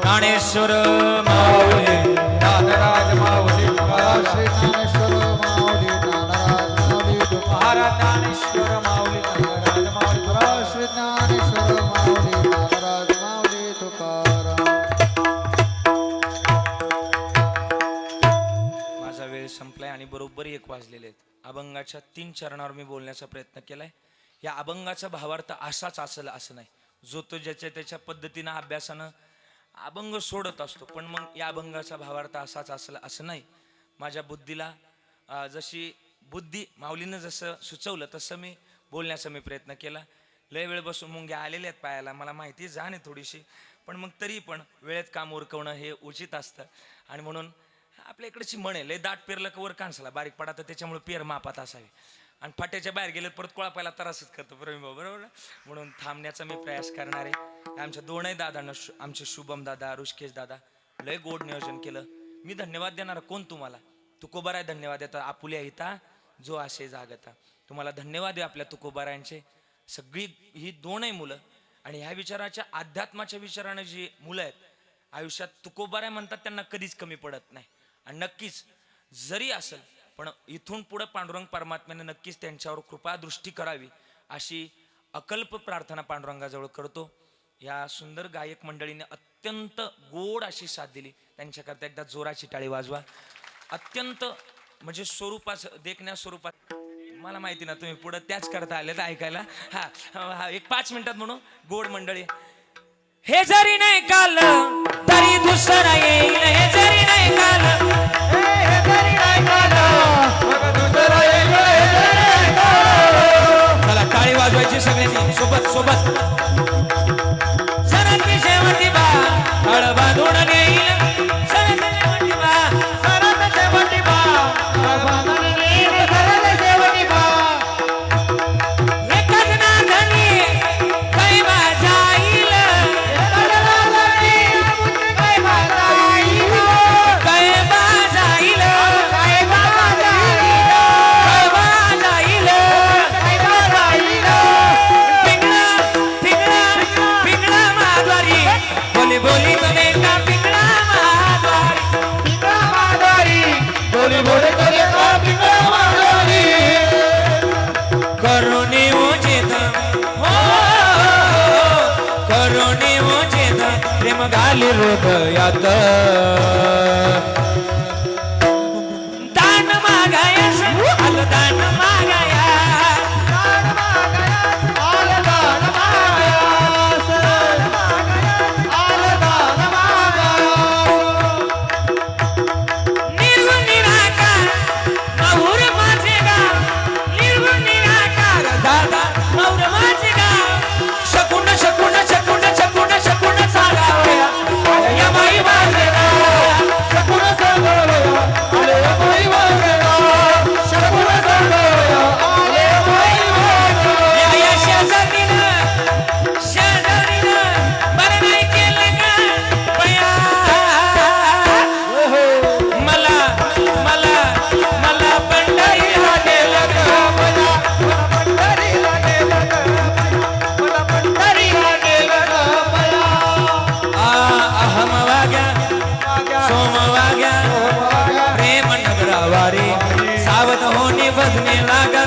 ज्ञानेश्वर माऊली ज्ञानराज माऊली ज्ञानेश्वर माऊली ज्ञानेश्वर माऊली श्री ज्ञानेश्वर माऊली ज्ञानराज माऊली तुकाराम. माझा वेळ संपलाय आणि बरोबर 1 वाजलेले आहेत. अभंगाच्या 3 चरणावर मी बोलण्याचा प्रयत्न केलाय. या अभंगाचा भावार्थ असाच असेल असं नाही. जो तो ज्याच्या त्याच्या पद्धतीनं अभ्यासानं अभंग सोडत असतो. पण मग या अभंगाचा भावार्थ असाच असेल असं नाही. माझ्या बुद्धीला जशी बुद्धी माऊलीनं जसं सुचवलं तसं मी बोलण्याचा मी प्रयत्न केला. लय वेळ बसून मुंग्या आलेल्या आहेत पायाला मला माहिती जाण आहे थोडीशी. पण मग तरी पण वेळेत काम उरकवणं हे उचित असतं. आणि म्हणून आपल्या इकडची म्हणे लय दाट पेरलं का वर कांसाला बारीक पडा तर त्याच्यामुळे पेर मापात असावी. आणि फाट्याच्या बाहेर गेले परत कोळापायला त्रासच करतो बरोबर. म्हणून थांबण्याचा मी प्रयास करणार आहे. आमच्या 2 दादांना आमचे शुभम दादा ऋषिकेश दादा लय गोड नियोजन केलं. मी धन्यवाद देणार कोण तुम्हाला. तुकोबाराय धन्यवाद देतात. आपुल्या हिता जो आशे जागता. तुम्हाला धन्यवाद आहे आपल्या तुकोबारायांचे. सगळी ही 2 मुलं आणि ह्या विचाराच्या अध्यात्माच्या विचाराने जी मुलं आहेत आयुष्यात तुकोबाराय म्हणतात त्यांना कधीच कमी पडत नाही. आणि नक्कीच जरी असेल पण इथून पुढे पांडुरंग परमात्म्याने नक्कीच त्यांच्यावर कृपा दृष्टी करावी अशी अकल्प प्रार्थना पांडुरंगाजवळ करतो. या सुंदर गायक मंडळीने अत्यंत गोड अशी साथ दिली. त्यांच्याकरता एकदा जोराची टाळी वाजवा. अत्यंत म्हणजे स्वरूपाचं देखण्या स्वरूपात मला माहिती ना तुम्ही पुढे त्याच करता आले तर ऐकायला. हा एक 5 मिनिटात म्हणू गोड मंडळी. हे जरी नाही काल तरी दुसरा येईल. हे जरी नाही काल हे जरी नाही काल दुसरा येईल. चला टाळी वाजवायची सगळ्यांनी सोबत सोबत. सणाची शेवटी बा हळ बांधून येईल. सणाची शेवटी बा सणाची शेवटी बा बांधून येईल. सणाची शेवटी बा एकच नांदणी कैमा जाईल. कैमा जाईल. कैमा जाईल. कैमा जाईल. कैमा जाईल. पिंगळा पिंगळा पिंगळा माधवारी बोली बोली तुम्ही का पिंगळा माधवारी. पिंगळा माधवारी बोली बोली करे का पिंगळा माधवारी. करुणी उचित हो करुणी उचित प्रेम घाली हृदयात. दान मागायस आलं दान मागाया.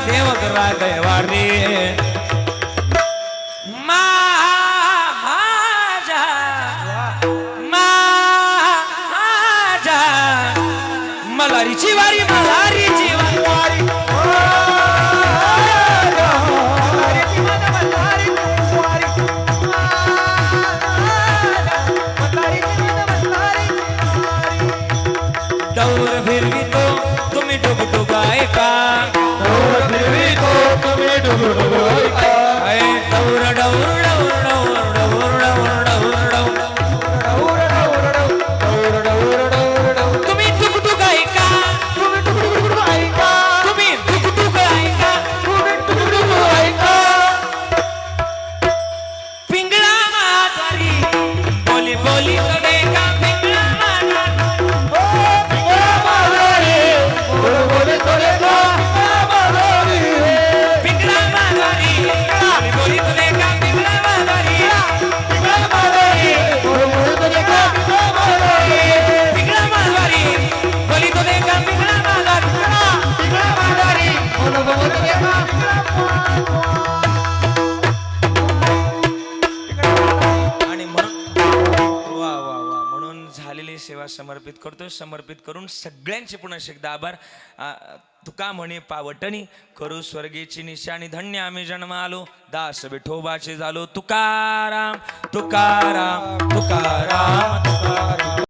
देव करा गयवारी माझा माझा मलारीची वारी मलारीची वारी दौर फिरवितो तुम्ही डुगडुग ऐका दौर फिरवितो तुम्ही डुगडुग ऐका दौर डौर डौर डौर डौर डौर तुम्ही डुगडुग ऐका तुम्ही डुगडुग ऐका पिंगळा मातारी बोली बोली कडे का पिंगळा आणि म्हणून झालेली सेवा समर्पित करतो. समर्पित करून सगळ्यांचे पुन्हा एकदा आभार. तुका म्हणे पावटणी करू स्वर्गेची निशाणी धन्य आम्ही जन्म आलो दास विठोबाचे झालो तुकाराम तुकाराम तुकाराम तुकाराम.